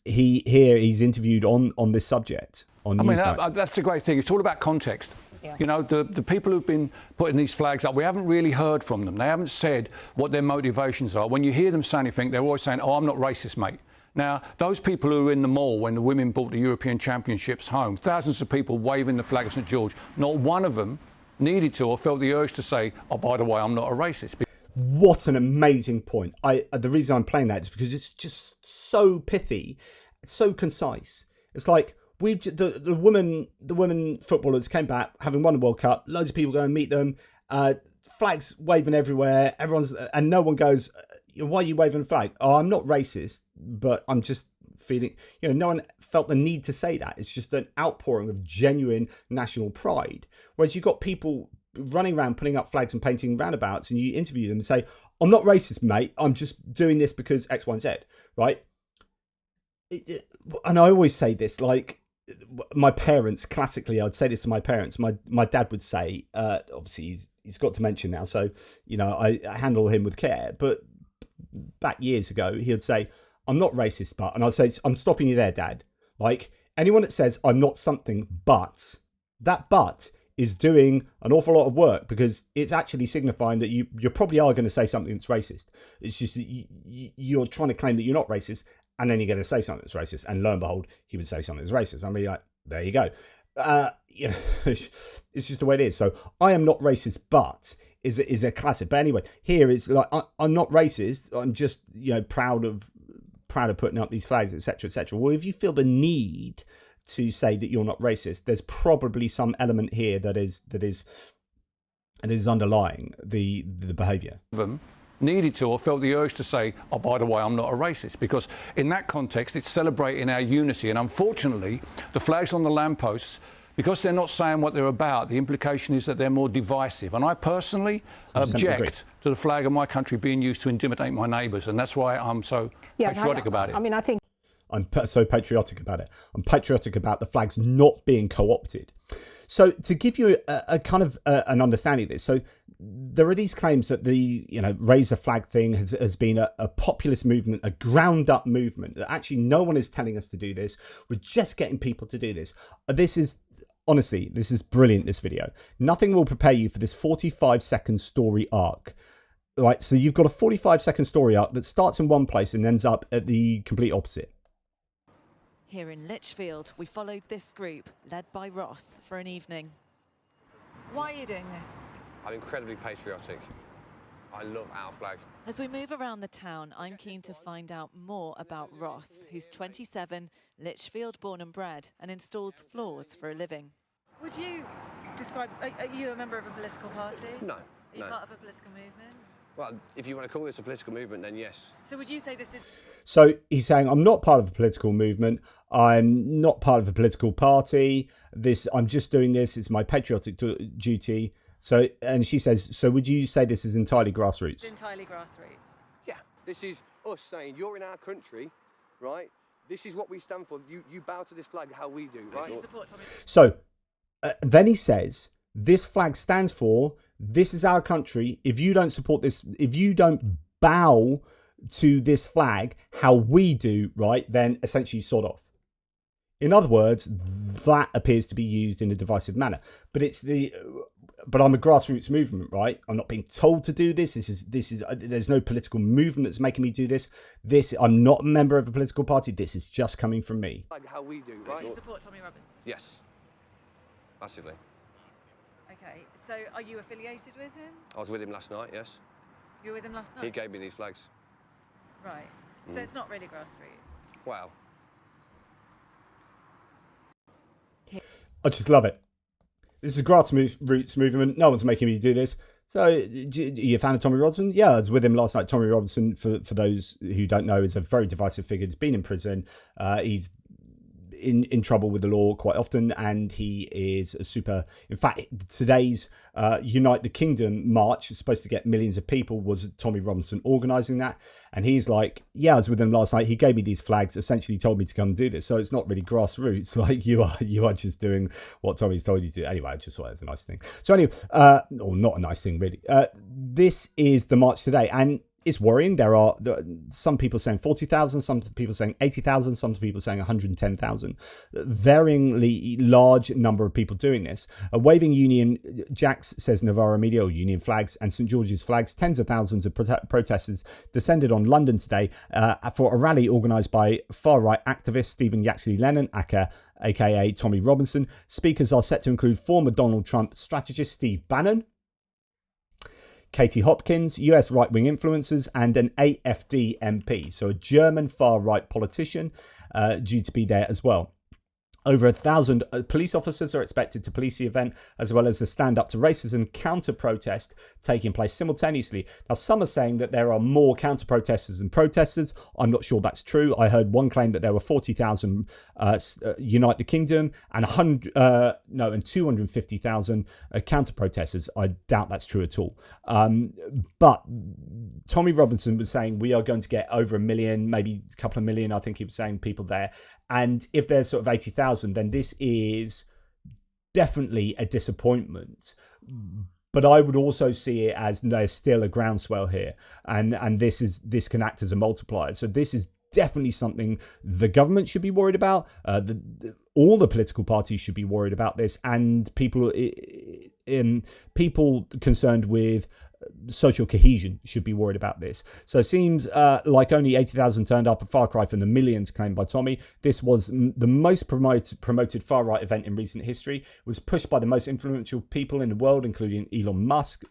He's interviewed on this subject on Newsnight. That's the great thing. It's all about context. Yeah. The people who've been putting these flags up, we haven't really heard from them. They haven't said what their motivations are. When you hear them say anything, they're always saying, "Oh, I'm not racist, mate." Now, those people who were in the mall when the women brought the European Championships home, thousands of people waving the flag of St George, not one of them needed to or felt the urge to say, "Oh, by the way, I'm not a racist." What an amazing point. The reason I'm playing that is because it's just so pithy, so concise. It's like the women footballers came back having won the World Cup, loads of people go and meet them, flags waving everywhere, and no one goes, "Why are you waving a flag?" "Oh, I'm not racist, but I'm just feeling," no one felt the need to say that. It's just an outpouring of genuine national pride. Whereas you've got people running around putting up flags and painting roundabouts, and you interview them and say, "I'm not racist, mate. I'm just doing this because X, Y, and Z," right? And I always say this, like my parents, classically, I'd say this to my parents. My dad would say, obviously he's got dementia now, so I handle him with care. But back years ago, he would say, "I'm not racist, but," and I'd say, "I'm stopping you there, Dad. Like anyone that says I'm not something, but that but is doing an awful lot of work, because it's actually signifying that you probably are going to say something that's racist. It's just that you're trying to claim that you're not racist, and then you're going to say something that's racist, and lo and behold, he would say something that's racist. I mean, like, there you go. It's just the way it is. So I am not racist, but is a classic. But anyway, here it's like I'm not racist. I'm just proud of putting up these flags, etc., etc. Well, if you feel the need to say that you're not racist, there's probably some element here that is and is underlying the behaviour. Them needed to or felt the urge to say, oh, by the way, I'm not a racist, because in that context it's celebrating our unity, and unfortunately the flags on the lampposts, because they're not saying what they're about, the implication is that they're more divisive, and I personally object to the flag of my country being used to intimidate my neighbours, and that's why I'm so patriotic about it. I mean, I think I'm so patriotic about it. I'm patriotic about the flags not being co-opted. So to give you a kind of an understanding of this, so there are these claims that the raise a flag thing has been a populist movement, a ground up movement, that actually no one is telling us to do this. We're just getting people to do this. Honestly, this is brilliant, this video. Nothing will prepare you for this 45-second story arc. Right, so you've got a 45-second story arc that starts in one place and ends up at the complete opposite. Here in Lichfield, we followed this group, led by Ross, for an evening. Why are you doing this? I'm incredibly patriotic. I love our flag. As we move around the town, I'm keen to find out more about Ross, who's 27, Lichfield born and bred, and installs floors for a living. Would you describe, are you a member of a political party? No. Are you part of a political movement? Well, if you want to call this a political movement, then yes. So would you say this is... So he's saying, I'm not part of a political movement. I'm not part of a political party. I'm just doing this. It's my patriotic duty. So, and she says, so would you say this is entirely grassroots? It's entirely grassroots. Yeah. This is us saying, you're in our country, right? This is what we stand for. You bow to this flag how we do, right? Do you support Tommy? So then he says, this flag stands for, this is our country. If you don't support this, if you don't bow to this flag how we do, right, then essentially sod off. In other words, that appears to be used in a divisive manner. But I'm a grassroots movement, right? I'm not being told to do this. There's no political movement that's making me do this. I'm not a member of a political party. This is just coming from me. Like how we do, right? Do you support Tommy Robinson? Yes. Massively. Okay, so are you affiliated with him? I was with him last night, yes. You were with him last night? He gave me these flags. Right. So it's not really grassroots. Wow. I just love it. This is a grassroots movement. No one's making me do this. So, are you a fan of Tommy Robinson? Yeah, I was with him last night. Tommy Robinson, for those who don't know, is a very divisive figure. He's been in prison. He's in trouble with the law quite often, and he is a super... In fact, today's Unite the Kingdom march is supposed to get millions of people, was Tommy Robinson organising that, and he's like, yeah, I was with him last night, he gave me these flags, essentially told me to come and do this. So it's not really grassroots, like you are just doing what Tommy's told you to do. Anyway, I just thought it was a nice thing. So anyway, or not a nice thing really, this is the march today, and it's worrying. There are some people saying 40,000, some people saying 80,000, some people saying 110,000. Varyingly large number of people doing this. A waving Union Jacks, says Navarra Media, or Union flags and St George's flags. Tens of thousands of protesters descended on London today for a rally organised by far-right activist Stephen Yaxley Lennon, aka Tommy Robinson. Speakers are set to include former Donald Trump strategist Steve Bannon, Katie Hopkins, US right-wing influencers, and an AfD MP, so a German far-right politician, due to be there as well. Over 1,000 police officers are expected to police the event, as well as the Stand Up to Racism counter-protest taking place simultaneously. Now, some are saying that there are more counter-protesters than protesters. I'm not sure that's true. I heard one claim that there were 40,000 Unite the Kingdom and 250,000 counter-protesters. I doubt that's true at all. But Tommy Robinson was saying we are going to get over 1 million, maybe a couple of million, I think he was saying, people there. And if there's sort of 80,000, then this is definitely a disappointment. But I would also see it as there's still a groundswell here, and this can act as a multiplier. So this is definitely something the government should be worried about. All the political parties should be worried about this, and people concerned with social cohesion should be worried about this. So it seems like only 80,000 turned up, a far cry from the millions claimed by Tommy. This was the most promoted far-right event in recent history. It was pushed by the most influential people in the world, including Elon Musk.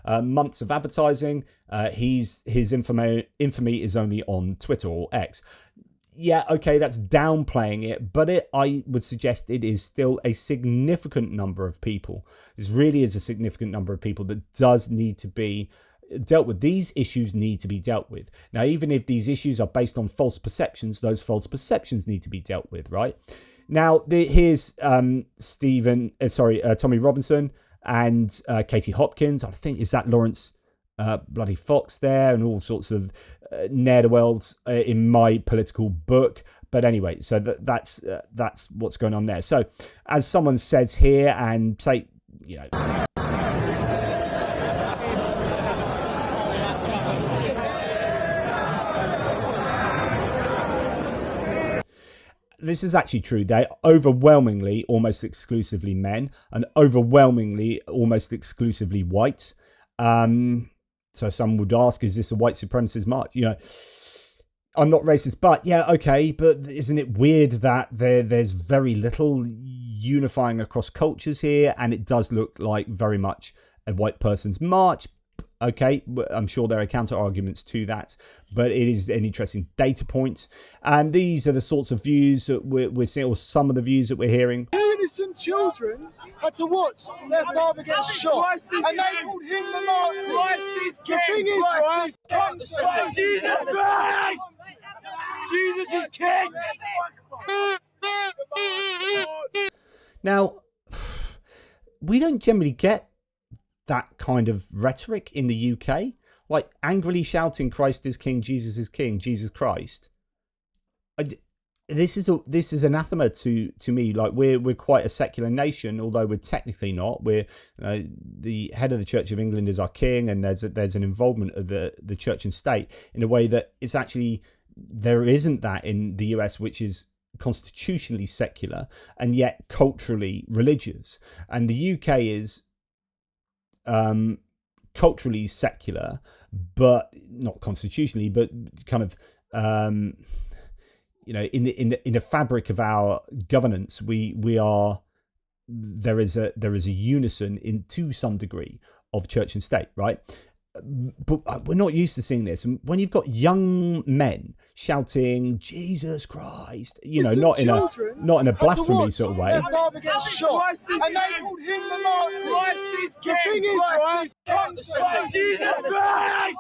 Months of advertising. His infamy is only on Twitter or X. yeah, okay, that's downplaying it, but I would suggest it is still a significant number of people. This really is a significant number of people that does need to be dealt with. These issues need to be dealt with. Now, even if these issues are based on false perceptions, those false perceptions need to be dealt with, right? Now, here's Tommy Robinson and Katie Hopkins. I think, is that Lawrence bloody Fox there, and all sorts of ne'er-do-wells in my political book. But anyway, so that's what's going on there. So, as someone says here, and say, you know, this is actually true. They're overwhelmingly almost exclusively men, and overwhelmingly almost exclusively white. So some would ask, is this a white supremacist march? You know, I'm not racist, but yeah, okay. But isn't it weird that there's very little unifying across cultures here, and it does look like very much a white person's march? Okay, I'm sure there are counter arguments to that, but it is an interesting data point. And these are the sorts of views that we're seeing, or some of the views that we're hearing. Innocent children had to watch their father get shot, and they called him the Nazi. The thing is, right? Jesus Christ! Jesus is king! Now, we don't generally get that kind of rhetoric in the UK, like angrily shouting "Christ is King, Jesus is King, Jesus Christ." This is anathema to me. Like we're quite a secular nation, although we're technically not. We're the head of the Church of England is our king, and there's an involvement of the church and state in a way that it's actually there isn't that in the US, which is constitutionally secular and yet culturally religious, and the UK is culturally secular, but not constitutionally, but kind of you know, in the fabric of our governance, we are there is a unison to some degree of church and state, right? But we're not used to seeing this. And when you've got young men shouting "Jesus Christ," you know, not in a blasphemy sort of way. Their father gets shot, and they called him the Nazi. The thing is, right? Jesus Christ!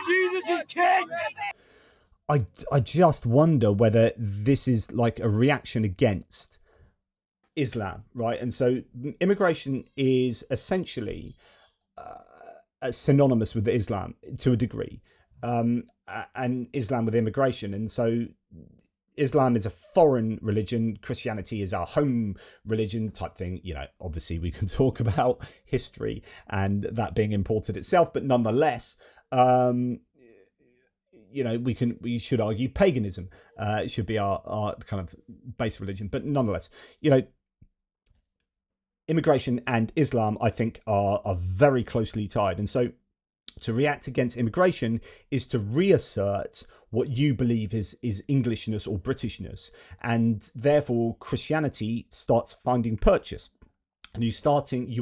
Jesus is king! I just wonder whether this is like a reaction against Islam, right? And so immigration is essentially synonymous with Islam to a degree, and Islam with immigration. And so Islam is a foreign religion, Christianity is our home religion type thing. You know, obviously we can talk about history and that being imported itself, but nonetheless, you know, we should argue paganism it should be our kind of base religion. But nonetheless, you know, immigration and Islam, I think, are very closely tied. And so to react against immigration is to reassert what you believe is Englishness or Britishness. And therefore, Christianity starts finding purchase. And you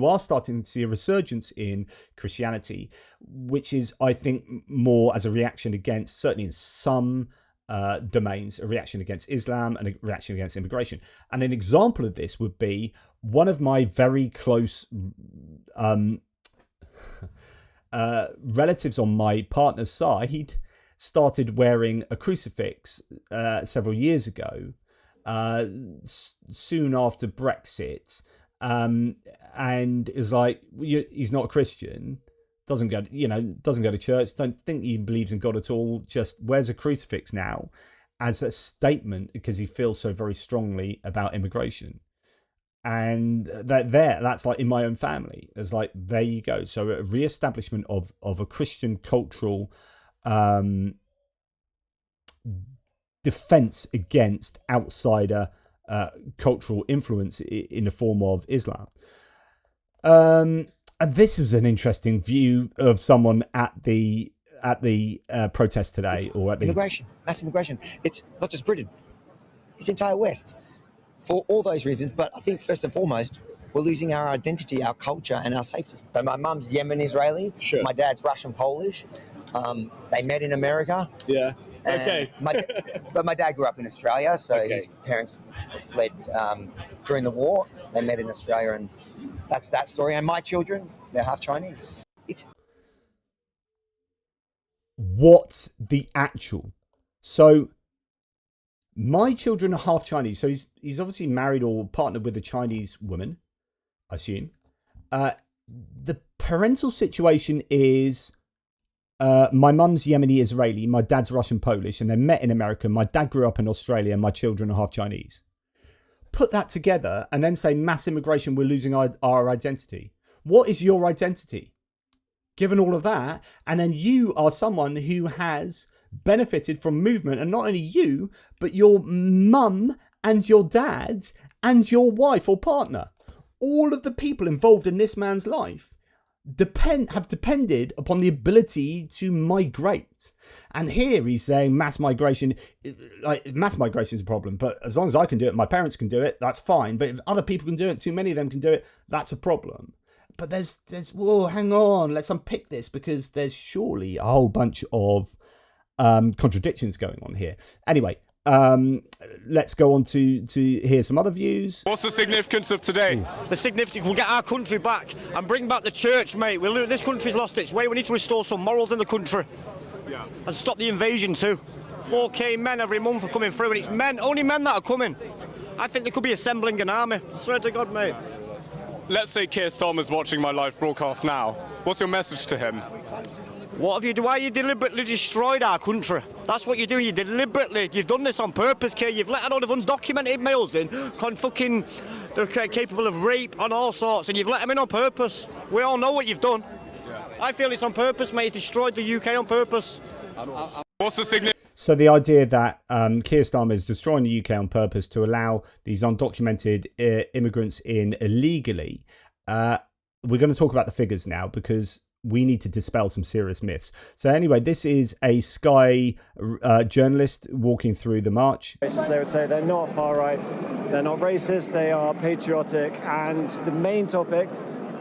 are starting to see a resurgence in Christianity, which is, I think, more as a reaction against, certainly in some domains, a reaction against Islam and a reaction against immigration. And an example of this would be one of my very close relatives on my partner's side started wearing a crucifix several years ago, soon after Brexit. And it was like, he's not a Christian, doesn't go to church, don't think he believes in God at all, just wears a crucifix now as a statement because he feels so very strongly about immigration. And that's like in my own family. It's like, there you go. So a re-establishment of a Christian cultural defense against outsider cultural influence in the form of Islam. And this was an interesting view of someone at the protest today, or at the immigration, mass immigration. It's not just Britain; it's the entire West, for all those reasons. But I think first and foremost, we're losing our identity, our culture, and our safety. So my mum's Yemen Israeli. Sure. My dad's Russian Polish. They met in America. Yeah. Okay. But my dad grew up in Australia, so his parents fled during the war. They met in Australia, and that's that story. And my children, they're half Chinese. What the actual? So my children are half Chinese. So he's obviously married or partnered with a Chinese woman, I assume. The parental situation is my mum's Yemeni Israeli, my dad's Russian Polish, and they met in America. My dad grew up in Australia, and my children are half Chinese. Put that together and then say mass immigration, we're losing our identity. What is your identity? Given all of that, and then you are someone who has benefited from movement, and not only you, but your mum and your dad and your wife or partner. All of the people involved in this man's life have depended upon the ability to migrate. And here he's saying mass migration is a problem, but as long as I can do it, my parents can do it, that's fine. But if other people can do it, too many of them can do it, that's a problem. But there's whoa, hang on, let's unpick this, because there's surely a whole bunch of contradictions going on here. Anyway, let's go on to hear some other views. What's the significance of today? The significance, we'll get our country back and bring back the church, mate. This country's lost its way. We need to restore some morals in the country. Yeah. And stop the invasion too. 4K men every month are coming through, and it's men, only men that are coming. I think they could be assembling an army. I swear to God, mate. Let's say Keir Starmer's watching my live broadcast now. What's your message to him? What have you done? Why you deliberately destroyed our country? That's what you're doing. You've done this on purpose, Keir. You've let a lot of undocumented males in, they're capable of rape and all sorts, and you've let them in on purpose. We all know what you've done. I feel it's on purpose, mate. It's destroyed the UK on purpose. What's the significance? So the idea that Keir Starmer is destroying the UK on purpose to allow these undocumented immigrants in illegally. We're going to talk about the figures now, because we need to dispel some serious myths. So anyway, this is a Sky journalist walking through the march. They would say they're not far right, they're not racist, they are patriotic, and the main topic,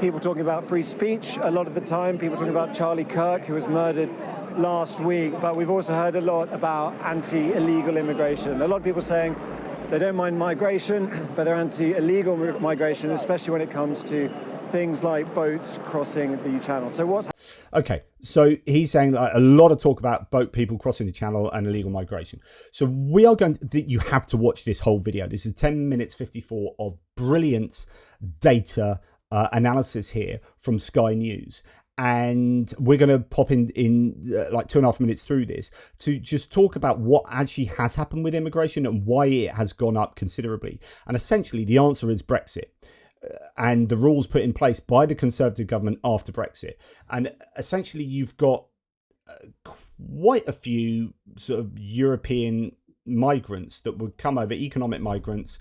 people talking about free speech a lot of the time, people talking about Charlie Kirk, who was murdered last week, but we've also heard a lot about anti-illegal immigration. A lot of people saying they don't mind migration, but they're anti-illegal migration, especially when it comes to things like boats crossing the channel. So what's... Okay, so he's saying a lot of talk about boat people crossing the channel and illegal migration. So we are going to... You have to watch this whole video. This is 10 minutes 54 of brilliant data analysis here from Sky News. And we're going to pop in like 2.5 minutes through this to just talk about what actually has happened with immigration and why it has gone up considerably. And essentially, the answer is Brexit and the rules put in place by the Conservative government after Brexit. And essentially, you've got quite a few sort of European migrants that would come over, economic migrants,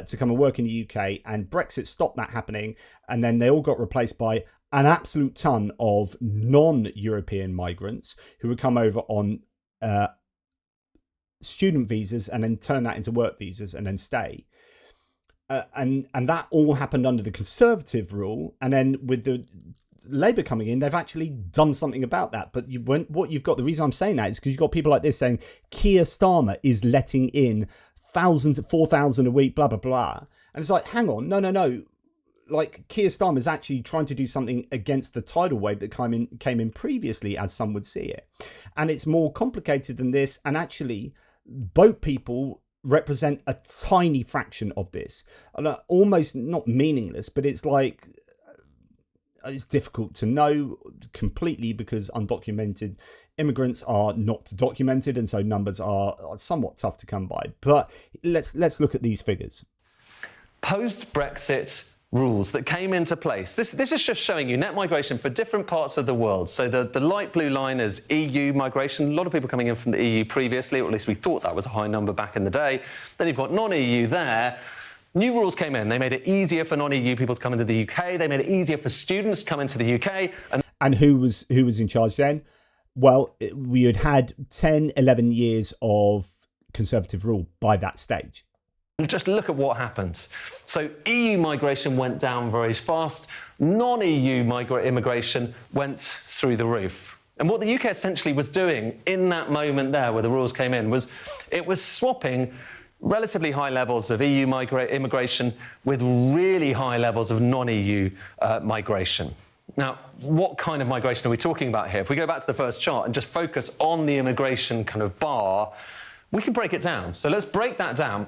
to come and work in the UK, and Brexit stopped that happening, and then they all got replaced by an absolute ton of non-European migrants who would come over on student visas and then turn that into work visas and then stay. And that all happened under the Conservative rule, and then with the Labour coming in, they've actually done something about that. But what you've got, the reason I'm saying that is because you've got people like this saying Keir Starmer is letting in thousands, 4,000 a week, blah, blah, blah. And it's like, hang on, no. Like, Keir Starmer is actually trying to do something against the tidal wave that came in previously, as some would see it. And it's more complicated than this. And actually, boat people represent a tiny fraction of this. Almost not meaningless, but it's like... It's difficult to know completely because undocumented immigrants are not documented, and so numbers are somewhat tough to come by. But let's look at these figures. Post-Brexit rules that came into place. This is just showing you net migration for different parts of the world. So the light blue line is EU migration. A lot of people coming in from the EU previously, or at least we thought that was a high number back in the day. Then you've got non-EU there. New rules came in. They made it easier for non-EU people to come into the UK. They made it easier for students to come into the UK. And who was in charge then? Well, we had 10, 11 years of Conservative rule by that stage. Just look at what happened. So EU migration went down very fast. Non-EU immigration went through the roof. And what the UK essentially was doing in that moment there where the rules came in was it was swapping relatively high levels of EU immigration with really high levels of non-EU migration. Now, what kind of migration are we talking about here? If we go back to the first chart and just focus on the immigration kind of bar, we can break it down. So let's break that down.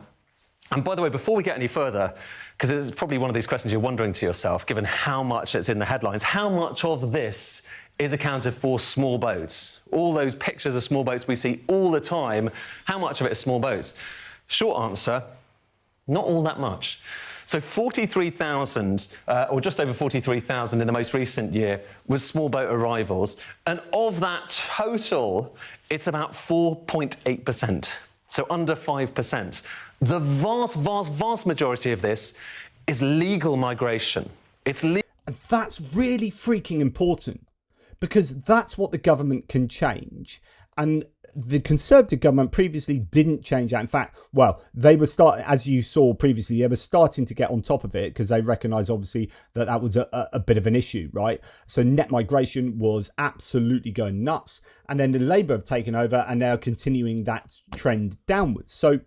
And by the way, before we get any further, because it's probably one of these questions you're wondering to yourself, given how much it's in the headlines, how much of this is accounted for small boats? All those pictures of small boats we see all the time, how much of it is small boats? Short answer, not all that much. So 43,000, or just over 43,000 in the most recent year, was small boat arrivals. And of that total, it's about 4.8%, so under 5%. The vast, vast, vast majority of this is legal migration. It's legal. And that's really freaking important, because that's what the government can change. And the Conservative government previously didn't change that. In fact, well, they were as you saw previously, they were starting to get on top of it because they recognised, obviously, that that was a bit of an issue, right? So net migration was absolutely going nuts. And then the Labour have taken over and they're continuing that trend downwards. So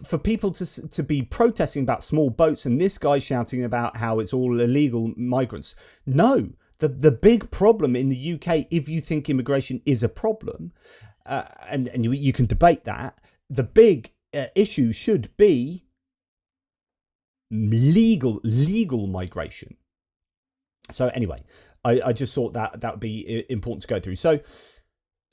for people to be protesting about small boats and this guy shouting about how it's all illegal migrants, no. The big problem in the UK, if you think immigration is a problem, and you can debate that, the big issue should be legal migration. So anyway, I just thought that would be important to go through. So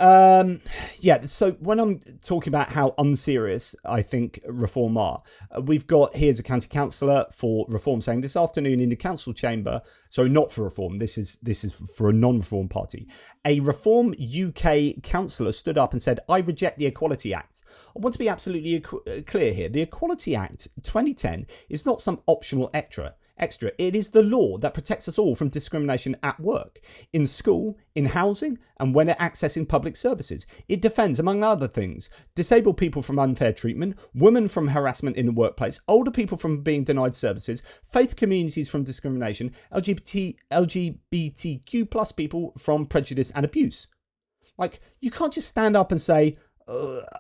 yeah, so when I'm talking about how unserious I think reform are, we've got, here's a county councillor for reform saying this afternoon in the council chamber, so not for reform, this is for a non-reform party, a Reform UK councillor stood up and said, I reject the Equality Act. I want to be absolutely clear here. The Equality Act 2010 is not some optional extra. It is the law that protects us all from discrimination at work, in school, in housing, and when accessing public services. It defends, among other things, disabled people from unfair treatment, women from harassment in the workplace, older people from being denied services, faith communities from discrimination, LGBTQ plus people from prejudice and abuse. Like, you can't just stand up and say,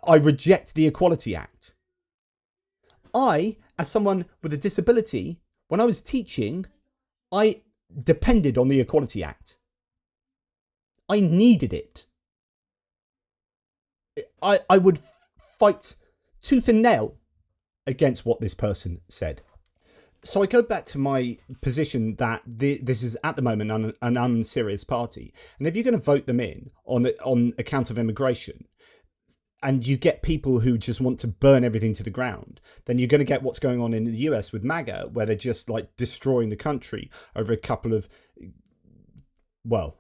I reject the Equality Act. I, as someone with a disability, when I was teaching, I depended on the Equality Act. I needed it. I would fight tooth and nail against what this person said. So I go back to my position that this is at the moment an unserious party. And if you're going to vote them in on account of immigration, and you get people who just want to burn everything to the ground, then you're going to get what's going on in the US with MAGA, where they're just like destroying the country over a couple of, well,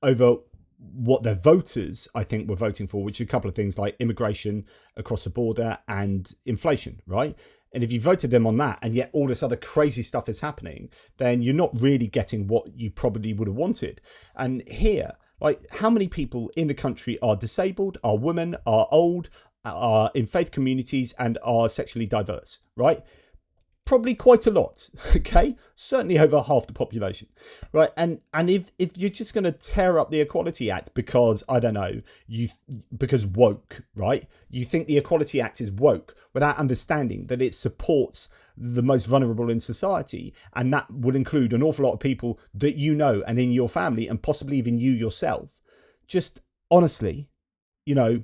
over what their voters, I think, were voting for, which are a couple of things like immigration across the border and inflation, right? And if you voted them on that, and yet all this other crazy stuff is happening, then you're not really getting what you probably would have wanted. And here, like, how many people in the country are disabled, are women, are old, are in faith communities, and are sexually diverse, right? Probably quite a lot, okay? Certainly over half the population, right? And if you're just going to tear up the Equality Act because, I don't know, because woke, right? You think the Equality Act is woke without understanding that it supports the most vulnerable in society, and that would include an awful lot of people that you know and in your family, and possibly even you yourself. Just honestly, you know,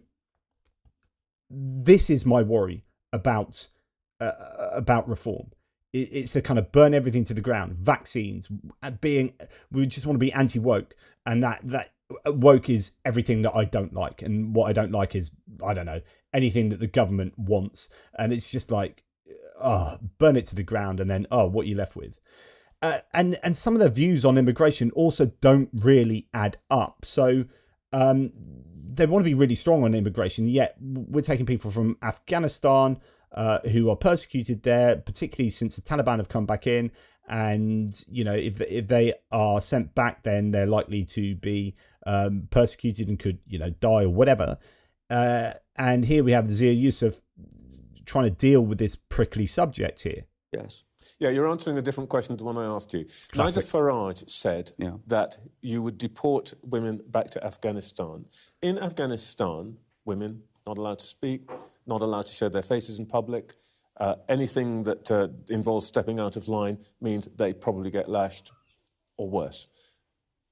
this is my worry about reform. It's a kind of burn everything to the ground. Vaccines, we just want to be anti-woke, and that woke is everything that I don't like, and what I don't like is, I don't know, anything that the government wants, and it's just like, burn it to the ground, and then what you're left with. And some of their views on immigration also don't really add up. So they want to be really strong on immigration, yet we're taking people from Afghanistan who are persecuted there, particularly since the Taliban have come back in. And, you know, if they are sent back, then they're likely to be persecuted and could, you know, die or whatever. And here we have Zia Yusuf trying to deal with this prickly subject here. Yes. Yeah, you're answering a different question to the one I asked you. Nigel Farage said that you would deport women back to Afghanistan. In Afghanistan, women not allowed to speak, not allowed to show their faces in public. Anything that involves stepping out of line means they probably get lashed or worse.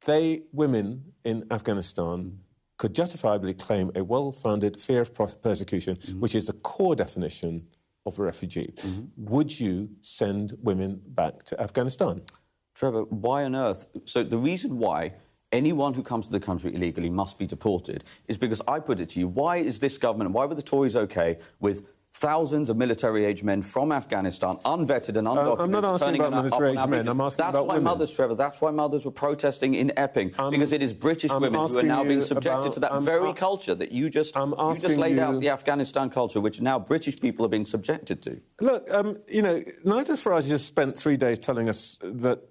Women in Afghanistan could justifiably claim a well-founded fear of persecution, which is the core definition of a refugee. Would you send women back to Afghanistan? Trevor, why on earth? So the reason why anyone who comes to the country illegally must be deported is because I put it to you, why is this government, why were the Tories OK with thousands of military-age men from Afghanistan, unvetted and undocumented? I'm not asking about military-age men, I'm asking about women. Mothers, Trevor, that's why mothers were protesting in Epping, because it is British women who are now being subjected to that very culture that you just laid out, the Afghanistan culture, which now British people are being subjected to. Look, you know, Nigel Farage has spent 3 days telling us that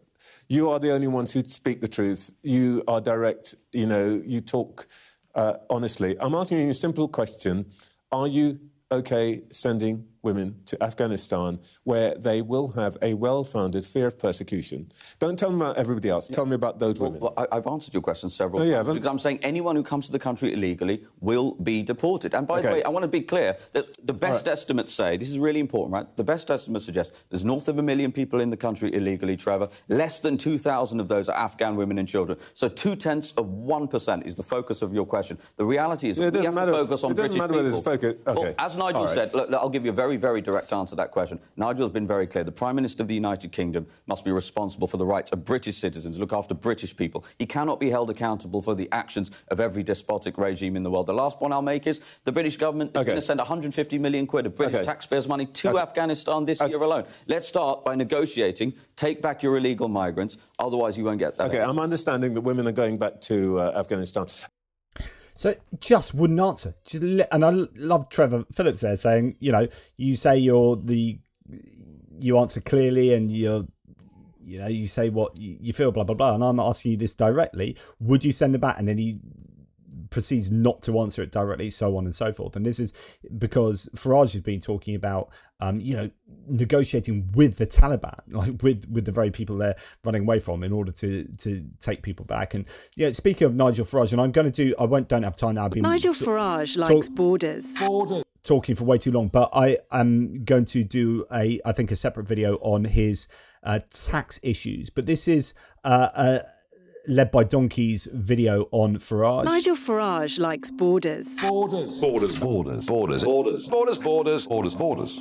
you are the only ones who speak the truth. You are direct, you know, you talk honestly. I'm asking you a simple question. Are you OK sending women to Afghanistan where they will have a well-founded fear of persecution? Don't tell me about everybody else. Tell me about those women. Well, I've answered your question several times. Because I'm saying anyone who comes to the country illegally will be deported. And by the way, I want to be clear that the best estimates say, this is really important, right? The best estimates suggest there's north of 1 million people in the country illegally, Trevor. Less than 2,000 of those are Afghan women and children. So 0.2% is the focus of your question. The reality is we have to focus on British people. Well, as Nigel said, look, I'll give you a very, very direct answer to that question. Nigel's been very clear. The Prime Minister of the United Kingdom must be responsible for the rights of British citizens, look after British people. He cannot be held accountable for the actions of every despotic regime in the world. The last point I'll make is the British government is going to send 150 million quid of British taxpayers' money to Afghanistan this year alone. Let's start by negotiating, take back your illegal migrants, otherwise you won't get that. OK, I'm understanding that women are going back to Afghanistan. So just wouldn't answer. And I love Trevor Phillips there saying, you know, you say you answer clearly and you say what you feel, blah, blah, blah. And I'm asking you this directly. Would you send it back? And then he proceeds not to answer it directly, so on and so forth. And this is because Farage has been talking about, negotiating with the Taliban, like with the very people they're running away from in order to take people back. And yeah, speaking of Nigel Farage, and don't have time now. Nigel Farage likes borders. Talking for way too long, but I am going to do a separate video on his tax issues. But this is led by Donkey's video on Farage. Nigel Farage likes borders. Borders. Borders. Borders. Borders. Borders. Borders. Borders. Borders. Borders.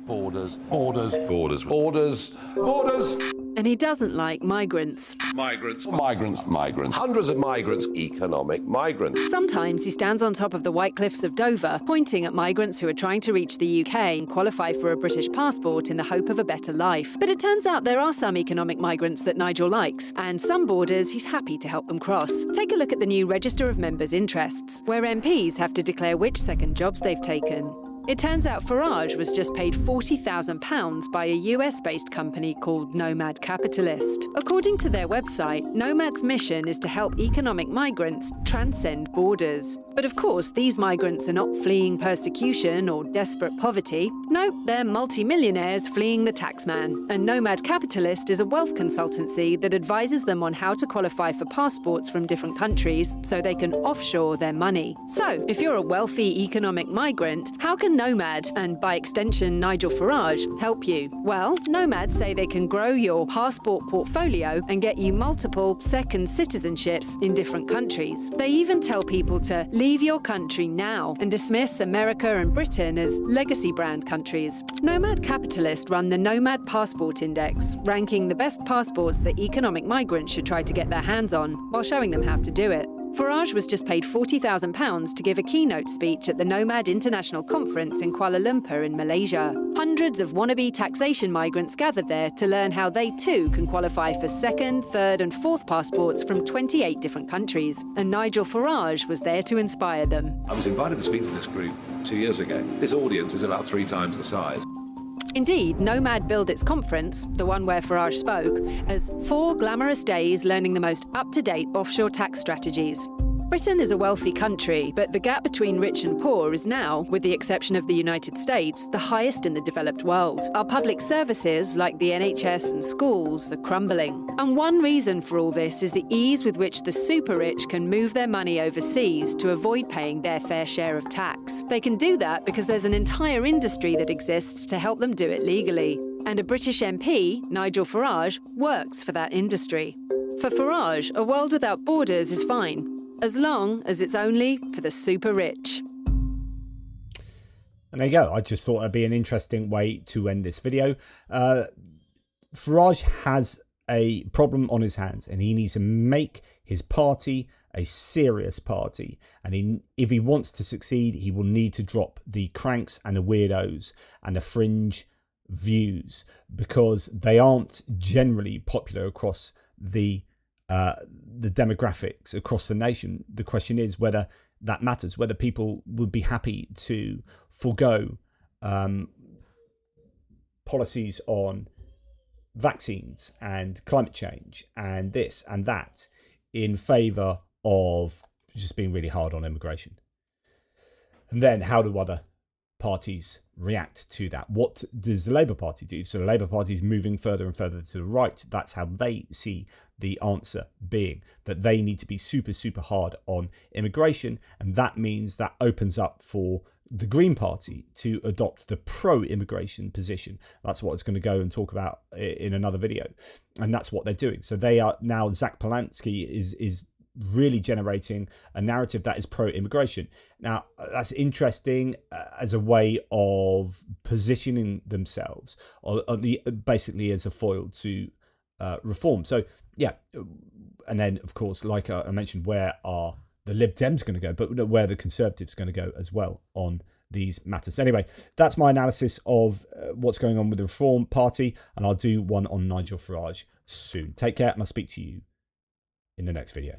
Borders. Borders. Borders. Borders. Borders. And he doesn't like migrants. Migrants. Migrants. Migrants. Hundreds of migrants. Economic migrants. Sometimes he stands on top of the White Cliffs of Dover, pointing at migrants who are trying to reach the UK and qualify for a British passport in the hope of a better life. But it turns out there are some economic migrants that Nigel likes, and some borders he's happy to help them cross. Take a look at the new Register of Members' Interests, where MPs have to declare which second jobs they've taken. It turns out Farage was just paid £40,000 by a US-based company called Nomad Capitalist. According to their website, Nomad's mission is to help economic migrants transcend borders. But of course, these migrants are not fleeing persecution or desperate poverty. No, they're multi-millionaires fleeing the taxman. And Nomad Capitalist is a wealth consultancy that advises them on how to qualify for passports from different countries so they can offshore their money. So, if you're a wealthy economic migrant, how can Nomad, and by extension Nigel Farage, help you? Well, Nomad say they can grow your passport portfolio and get you multiple second citizenships in different countries. They even tell people to leave your country now and dismiss America and Britain as legacy brand countries. Nomad Capitalist run the Nomad Passport Index, ranking the best passports that economic migrants should try to get their hands on, while showing them how to do it. Farage was just paid £40,000 to give a keynote speech at the Nomad International Conference in Kuala Lumpur in Malaysia. Hundreds of wannabe taxation migrants gathered there to learn how they too can qualify for second, third and fourth passports from 28 different countries. And Nigel Farage was there to inspire them. I was invited to speak to this group 2 years ago. This audience is about 3 times the size. Indeed, Nomad billed its conference, the one where Farage spoke, as 4 glamorous days learning the most up-to-date offshore tax strategies. Britain is a wealthy country, but the gap between rich and poor is now, with the exception of the United States, the highest in the developed world. Our public services, like the NHS and schools, are crumbling. And one reason for all this is the ease with which the super rich can move their money overseas to avoid paying their fair share of tax. They can do that because there's an entire industry that exists to help them do it legally. And a British MP, Nigel Farage, works for that industry. For Farage, a world without borders is fine, as long as it's only for the super rich. And there you go. I just thought it'd be an interesting way to end this video. Farage has a problem on his hands, and he needs to make his party a serious party. And if he wants to succeed, he will need to drop the cranks and the weirdos and the fringe views, because they aren't generally popular across the demographics across the nation. The question is whether that matters, whether people would be happy to forego policies on vaccines and climate change and this and that in favour of just being really hard on immigration. And then how do other parties react to that? What does the Labour Party do? So the Labour Party is moving further and further to the right. That's how they see the answer being, that they need to be super, super hard on immigration. And that means that opens up for the Green Party to adopt the pro-immigration position. That's what it's going to go and talk about in another video. And that's what they're doing. So they are now, Zach Polanski is really generating a narrative that is pro-immigration. Now, that's interesting as a way of positioning themselves, or basically as a foil to reform. So, yeah. And then, of course, like I mentioned, where are the Lib Dems going to go, but where the Conservatives are going to go as well on these matters. Anyway, that's my analysis of what's going on with the Reform Party, and I'll do one on Nigel Farage soon. Take care, and I'll speak to you in the next video.